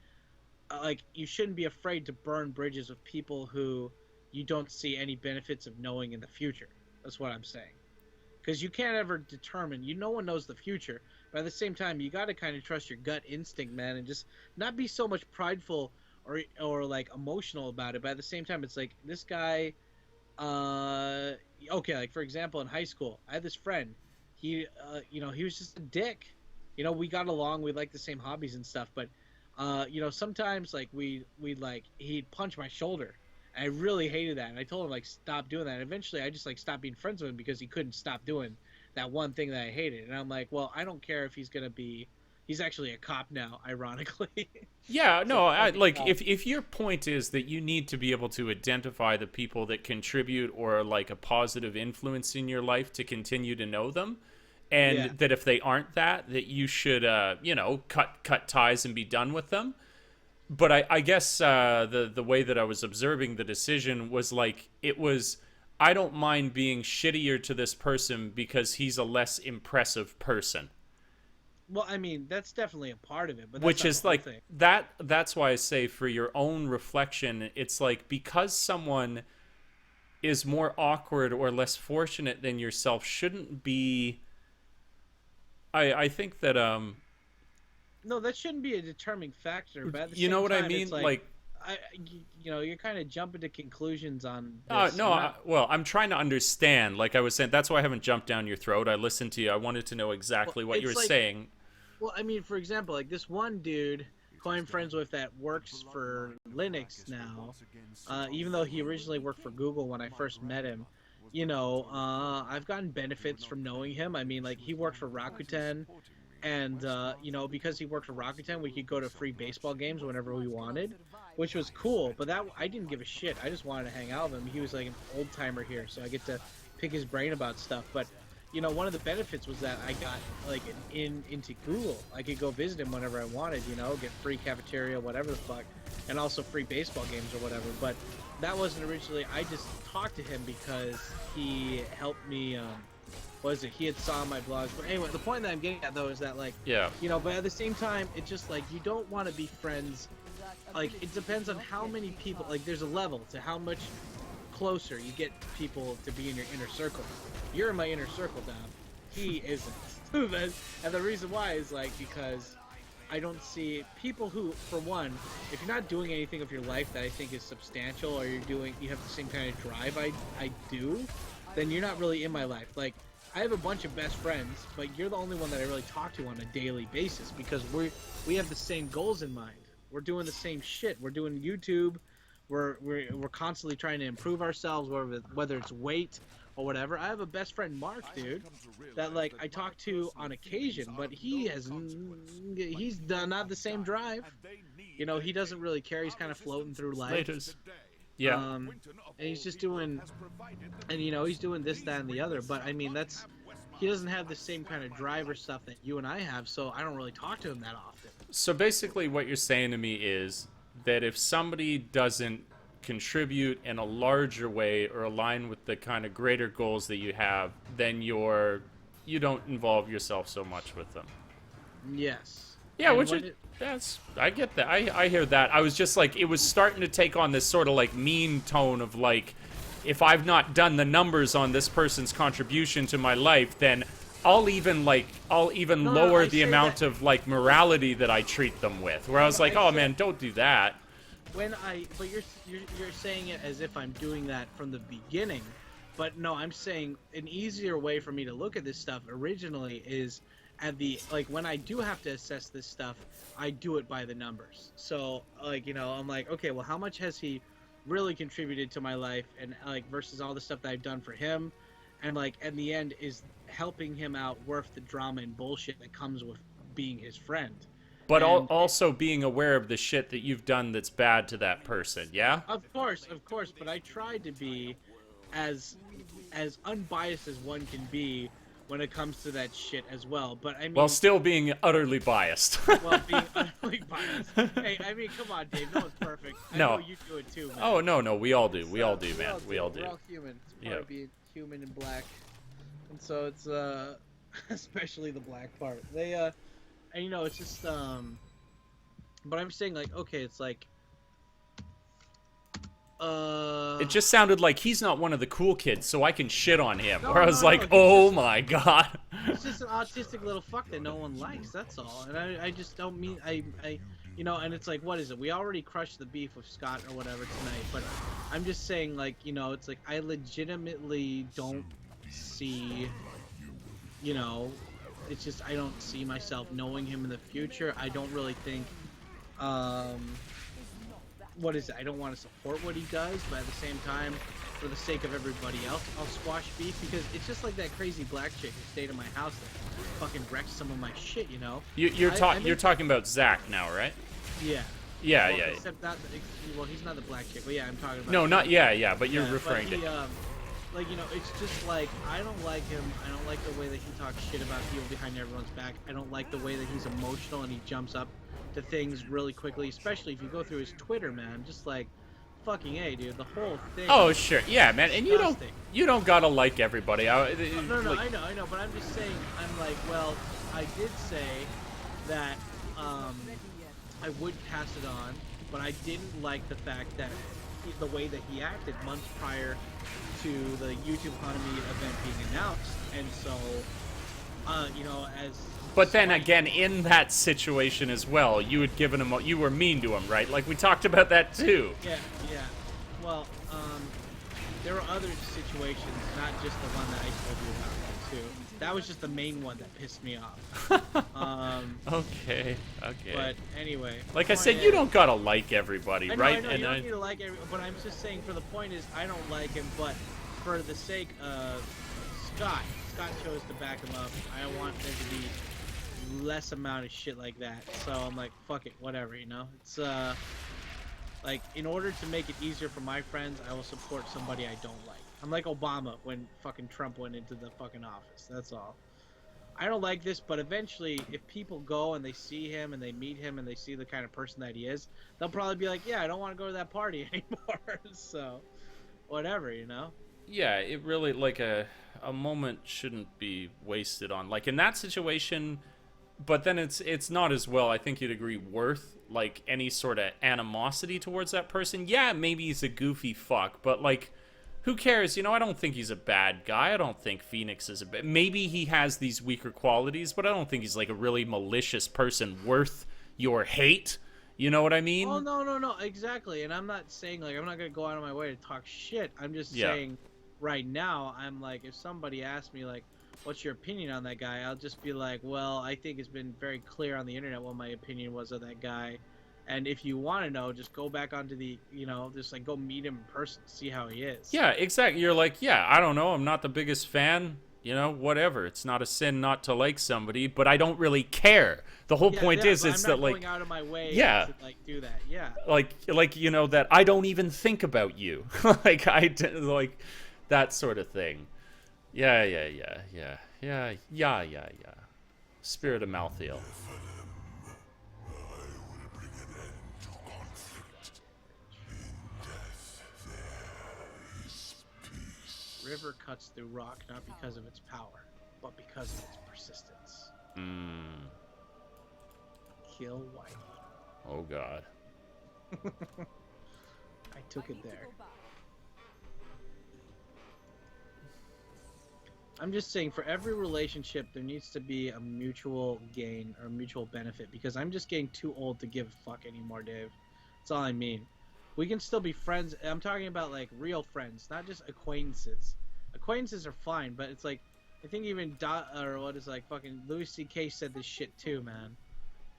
afraid to burn bridges with people who you don't see any benefits of knowing in the future. That's what I'm saying. Because you can't ever determine, no one knows the future, but at the same time, you got to kind of trust your gut instinct, man, and just not be so much prideful or like emotional about it. But at the same time, it's like, this guy, okay, like for example, in high school, I had this friend. He, he was just a dick. You know, we got along, we liked the same hobbies and stuff, but sometimes like he'd punch my shoulder. I really hated that, and I told him, like, stop doing that. And eventually, I just, like, stopped being friends with him because he couldn't stop doing that one thing that I hated. And I'm like, well, I don't care if he's actually a cop now, ironically. Yeah, no, if your point is that you need to be able to identify the people that contribute or, like, a positive influence in your life to continue to know them, and that if they aren't that you should, cut ties and be done with them. But I guess the way that I was observing the decision was like, I don't mind being shittier to this person because he's a less impressive person. Well, I mean, that's definitely a part of it. But which is like, that's why I say, for your own reflection, it's like, because someone is more awkward or less fortunate than yourself shouldn't be... I think that... No, that shouldn't be a determining factor. But at the you know same what time, I mean? Like, you're kind of jumping to conclusions on this. Well, I'm trying to understand. Like I was saying, that's why I haven't jumped down your throat. I listened to you. I wanted to know exactly what you were saying. Well, I mean, for example, like this one dude who I'm friends with that works for Linux now, even though he originally worked for Google when I first met him, I've gotten benefits from knowing him. I mean, like, he worked for Rakuten. And, because he worked for Rakuten, we could go to free baseball games whenever we wanted, which was cool. But I didn't give a shit. I just wanted to hang out with him. He was like an old-timer here, so I get to pick his brain about stuff. But, one of the benefits was that I got, like, into Google. I could go visit him whenever I wanted, get free cafeteria, whatever the fuck, and also free baseball games or whatever. But that wasn't originally... I just talked to him because he helped me... he had saw my blogs. But anyway, the point that I'm getting at, though, is that, like, but at the same time, it's just, like, you don't want to be friends. Like, it depends on how many people, like, there's a level to how much closer you get people to be in your inner circle. You're in my inner circle, Dom. He isn't. And the reason why is, like, because I don't see people who, for one, if you're not doing anything of your life that I think is substantial, or you have the same kind of drive I do, then you're not really in my life. Like, I have a bunch of best friends, but you're the only one that I really talk to on a daily basis, because we have the same goals in mind. We're doing the same shit. We're doing YouTube. We're constantly trying to improve ourselves, whether it's weight or whatever. I have a best friend, Mark, dude, that, like, I talk to on occasion, but he's not the same drive. He doesn't really care. He's kind of floating through life. Yeah. Winton of And he's all just people doing, has provided the and you know, he's means. doing this, These that, and the other. reapers But I will mean, not that's have Westmarch he doesn't have the I same swear kind of by drive or life. stuff that you and I have, so I don't really talk to him that often. So basically what you're saying to me is that if somebody doesn't contribute in a larger way or align with the kind of greater goals that you have, then you don't involve yourself so much with them. Yes. Yeah, And which when is, that's, I get that. I hear that. I was just like, it was starting to take on this sort of like mean tone of like, if I've not done the numbers on this person's contribution to my life, then I'll even No, lower I the say amount that- of like morality that I treat them with. Where I was like, I oh say- man, don't do that. but you're saying it as if I'm doing that from the beginning, but no, I'm saying an easier way for me to look at this stuff originally is at the, like, when I do have to assess this stuff, I do it by the numbers. So like, you know, I'm like, okay, well, how much has he really contributed to my life, and like versus all the stuff that I've done for him, and like in the end, is helping him out worth the drama and bullshit that comes with being his friend. But And- also being aware of the shit that you've done that's bad to that person, yeah? Of course, but I tried to be as unbiased as one can be when it comes to that shit as well. But I mean, While still being utterly biased. well, being utterly biased. Hey, I mean, come on, Dave. No one's perfect. I No. know you do it too, man. Oh, no, we all do. We all do, man. We're all do. human. It's part Yeah. of being human and black, and so it's especially the black part. They and you know, it's just but I'm saying, like, okay, it's like It just sounded like he's not one of the cool kids, so I can shit on him. No, Where I was no, like, no, he's oh just- my god. He's just an autistic little fuck that no one likes, that's all. And I just don't mean, I you know, and it's like, what is it? We already crushed the beef with Scott or whatever tonight, but I'm just saying, like, you know, it's like, I legitimately don't see, you know, it's just, I don't see myself knowing him in the future. I don't really think, what is it? I don't want to support what he does, but at the same time, for the sake of everybody else, I'll squash beef, because it's just like that crazy black chick who stayed in my house that fucking wrecked some of my shit, you know? You're I talking about Zach now, right? Yeah. Yeah, Well, yeah. Except not, well, he's not the black chick, but yeah, I'm talking about. No, not yeah, but you're Yeah, referring but he, to. like, you know, it's just like, I don't like him. I don't like the way that he talks shit about people behind everyone's back. I don't like the way that he's emotional and he jumps up to things really quickly, especially if you go through his Twitter, man. Just like, fucking A, dude. The whole thing. Oh sure, yeah, man, and disgusting. you don't gotta like everybody. No, Like, I know, but I'm just saying, I'm like, well, I did say that, I would pass it on, but I didn't like the fact that the way that he acted months prior to the YouTube Economy event being announced, and so, you know, as... But then again, in that situation as well, you had given him, you were mean to him, right? Like we talked about that too. Yeah. Well, there were other situations, not just the one that I told you about, too. That was just the main one that pissed me off. Okay. But anyway. Like I the said, point you is- don't gotta like everybody, I know, right? I know, And you don't need to like everyone, but I'm just saying, for the point is, I don't like him, but for the sake of Scott chose to back him up. I want there to be less amount of shit like that. So I'm like, fuck it, whatever, you know? It's, like, in order to make it easier for my friends, I will support somebody I don't like. I'm like Obama when fucking Trump went into the fucking office. That's all. I don't like this, but eventually, if people go and they see him and they meet him and they see the kind of person that he is, they'll probably be like, yeah, I don't want to go to that party anymore. So, whatever, you know? Yeah, it really, like, a moment shouldn't be wasted on, like, in that situation, but then it's not as well, I think you'd agree, worth, like, any sort of animosity towards that person. Yeah, maybe he's a goofy fuck, but, like, who cares? You know, I don't think he's a bad guy. I don't think Phoenix is a bad... Maybe he has these weaker qualities, but I don't think he's, like, a really malicious person worth your hate. You know what I mean? Oh, no, exactly. And I'm not saying, like, I'm not going to go out of my way to talk shit. I'm just saying, right now, I'm like, if somebody asks me, like, what's your opinion on that guy? I'll just be like, well, I think it's been very clear on the internet what my opinion was of that guy. And if you want to know, just go back onto the, you know, just, like, go meet him in person, see how he is. Yeah, exactly. You're like, yeah, I don't know. I'm not the biggest fan. You know, whatever. It's not a sin not to like somebody, but I don't really care. The whole point is I'm that not like going out of my way Yeah. to like do that. Yeah. like you know that I don't even think about you. like like that sort of thing. Yeah. Spirit of Malthael. River cuts through rock not because of its power, but because of its persistence. Kill Whitey. Oh God. I took it there. I'm just saying, for every relationship, there needs to be a mutual gain or a mutual benefit, because I'm just getting too old to give a fuck anymore, Dave. That's all I mean. We can still be friends. I'm talking about, like, real friends, not just acquaintances. Acquaintances are fine, but it's like, I think even fucking Louis C.K. said this shit too, man.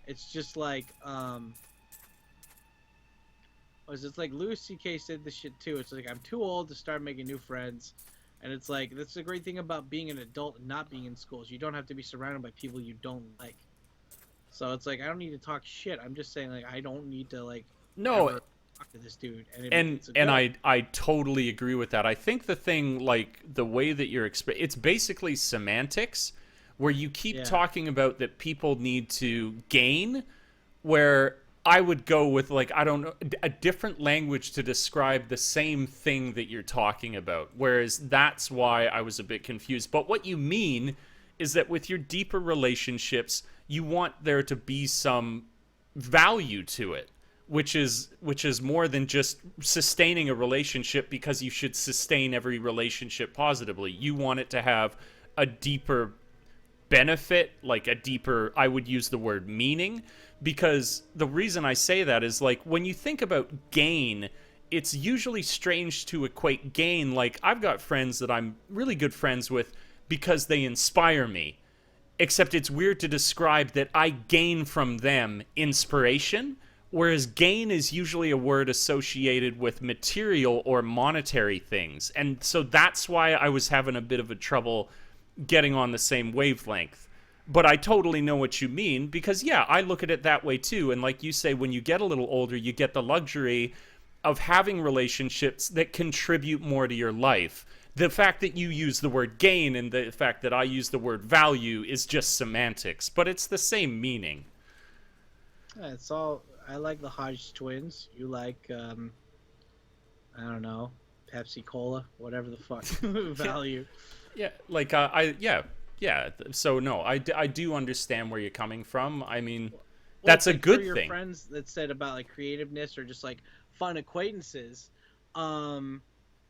It's just like, it's like Louis C.K. said this shit too. It's like, I'm too old to start making new friends. And it's like, that's the great thing about being an adult and not being in schools. You don't have to be surrounded by people you don't like. So it's like, I don't need to talk shit. I'm just saying, like, I don't need to, like, No. talk to this dude. And I totally agree with that. I think the thing, like, the way that you're it's basically semantics, where you keep talking about that people need to gain, where I would go with, like, I don't know, a different language to describe the same thing that you're talking about. Whereas that's why I was a bit confused. But what you mean is that with your deeper relationships, you want there to be some value to it, which is more than just sustaining a relationship because you should sustain every relationship positively. You want it to have a deeper benefit, like a deeper, I would use the word meaning, because the reason I say that is, like, when you think about gain, it's usually strange to equate gain. Like, I've got friends that I'm really good friends with because they inspire me, except it's weird to describe that I gain from them inspiration, whereas gain is usually a word associated with material or monetary things. And so that's why I was having a bit of a trouble getting on the same wavelength. But I totally know what you mean, because, yeah, I look at it that way too. And like you say, when you get a little older, you get the luxury of having relationships that contribute more to your life. The fact that you use the word gain and the fact that I use the word value is just semantics, but it's the same meaning. Yeah, it's all, I like the Hodge twins. You like, I don't know, Pepsi Cola, whatever the fuck value. Yeah, like, yeah. So, no, I do understand where you're coming from. I mean, that's a good for your thing. Friends that said about, like, creativeness or just, like, fun acquaintances,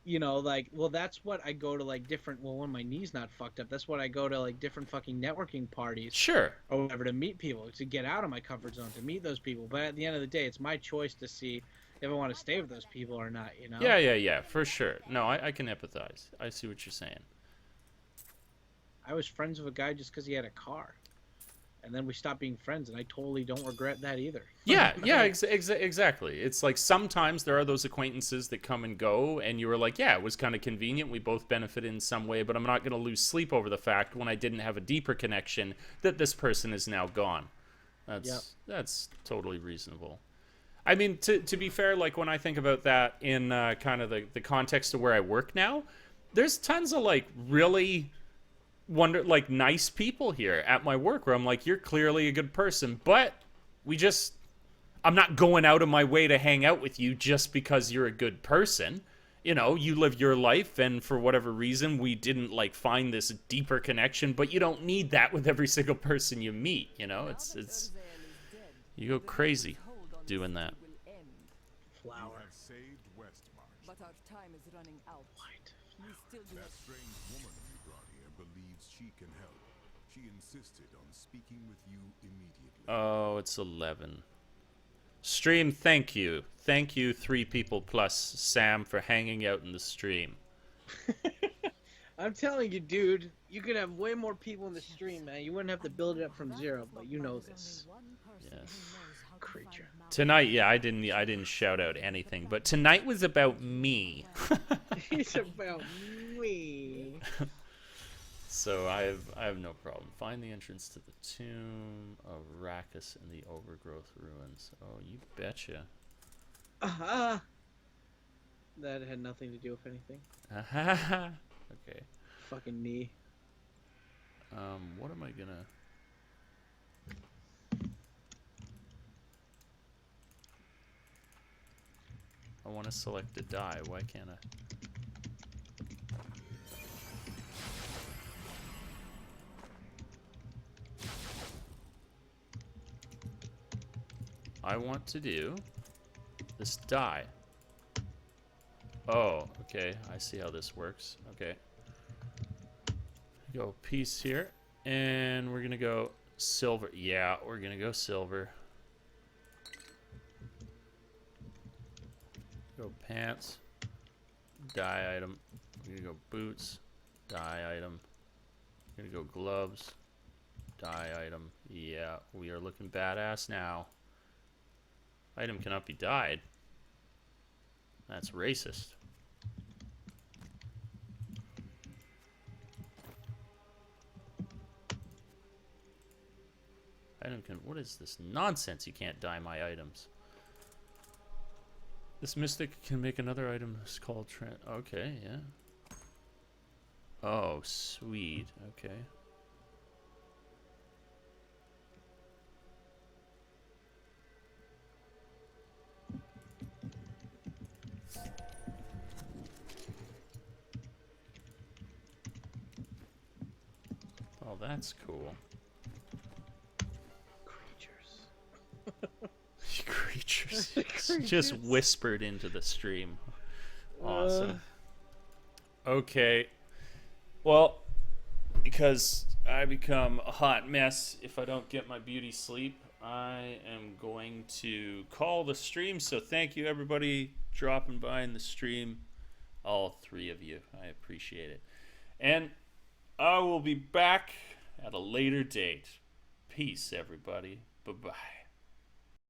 you know, like, well, that's what I go to, like, different, well, when my knee's not fucked up, that's what I go to, like, different fucking networking parties. Sure. Or whatever, to meet people, to get out of my comfort zone, to meet those people. But at the end of the day, it's my choice to see if I want to stay with those people or not, you know? Yeah, for sure. No, I can empathize. I see what you're saying. I was friends with a guy just because he had a car. And then we stopped being friends, and I totally don't regret that either. Yeah, exactly. It's like sometimes there are those acquaintances that come and go, and you were like, yeah, it was kind of convenient. We both benefited in some way, but I'm not going to lose sleep over the fact when I didn't have a deeper connection that this person is now gone. That's totally reasonable. I mean, to be fair, like when I think about that in kind of the context of where I work now, there's tons of like really nice people here at my work where I'm like, you're clearly a good person, but I'm not going out of my way to hang out with you just because you're a good person. You know, you live your life, and for whatever reason, we didn't like find this deeper connection, but you don't need that with every single person you meet. You know, it's you go crazy doing that. Flower. Saved Westmarch. But our time is running out. We still do That strange woman you brought here believes she can help. She insisted on speaking with you immediately. Oh, it's 11. Stream, thank you. Thank you, 3 people plus Sam, for hanging out in the stream. I'm telling you, dude, you could have way more people in the stream, man. You wouldn't have to build it up from zero, but you know this. Yes. Creature. Tonight, yeah, I didn't shout out anything, but tonight was about me. It's about me. So I have no problem. Find the entrance to the tomb of Rackus in the overgrowth ruins. Oh, you betcha. Aha! That had nothing to do with anything. Okay. Fucking knee. What am I gonna... I want to select a die. Why can't I? I want to do this die. Oh, okay. I see how this works. Okay. Go piece here. And we're going to go silver. Yeah, we're going to go silver. Go pants. Dye item. We're going to go boots. Dye item. We're going to go gloves. Dye item. Yeah, we are looking badass now. Item cannot be dyed. That's racist. Item can... What is this nonsense? You can't dye my items. This mystic can make another item called... Okay, yeah. Oh, sweet. Okay. Oh, that's cool. Creatures. Creatures. Just whispered into the stream. Awesome. Okay. Well, because I become a hot mess if I don't get my beauty sleep, I am going to call the stream. So thank you, everybody, dropping by in the stream. All three of you. I appreciate it. And I will be back at a later date. Peace, everybody. Bye-bye.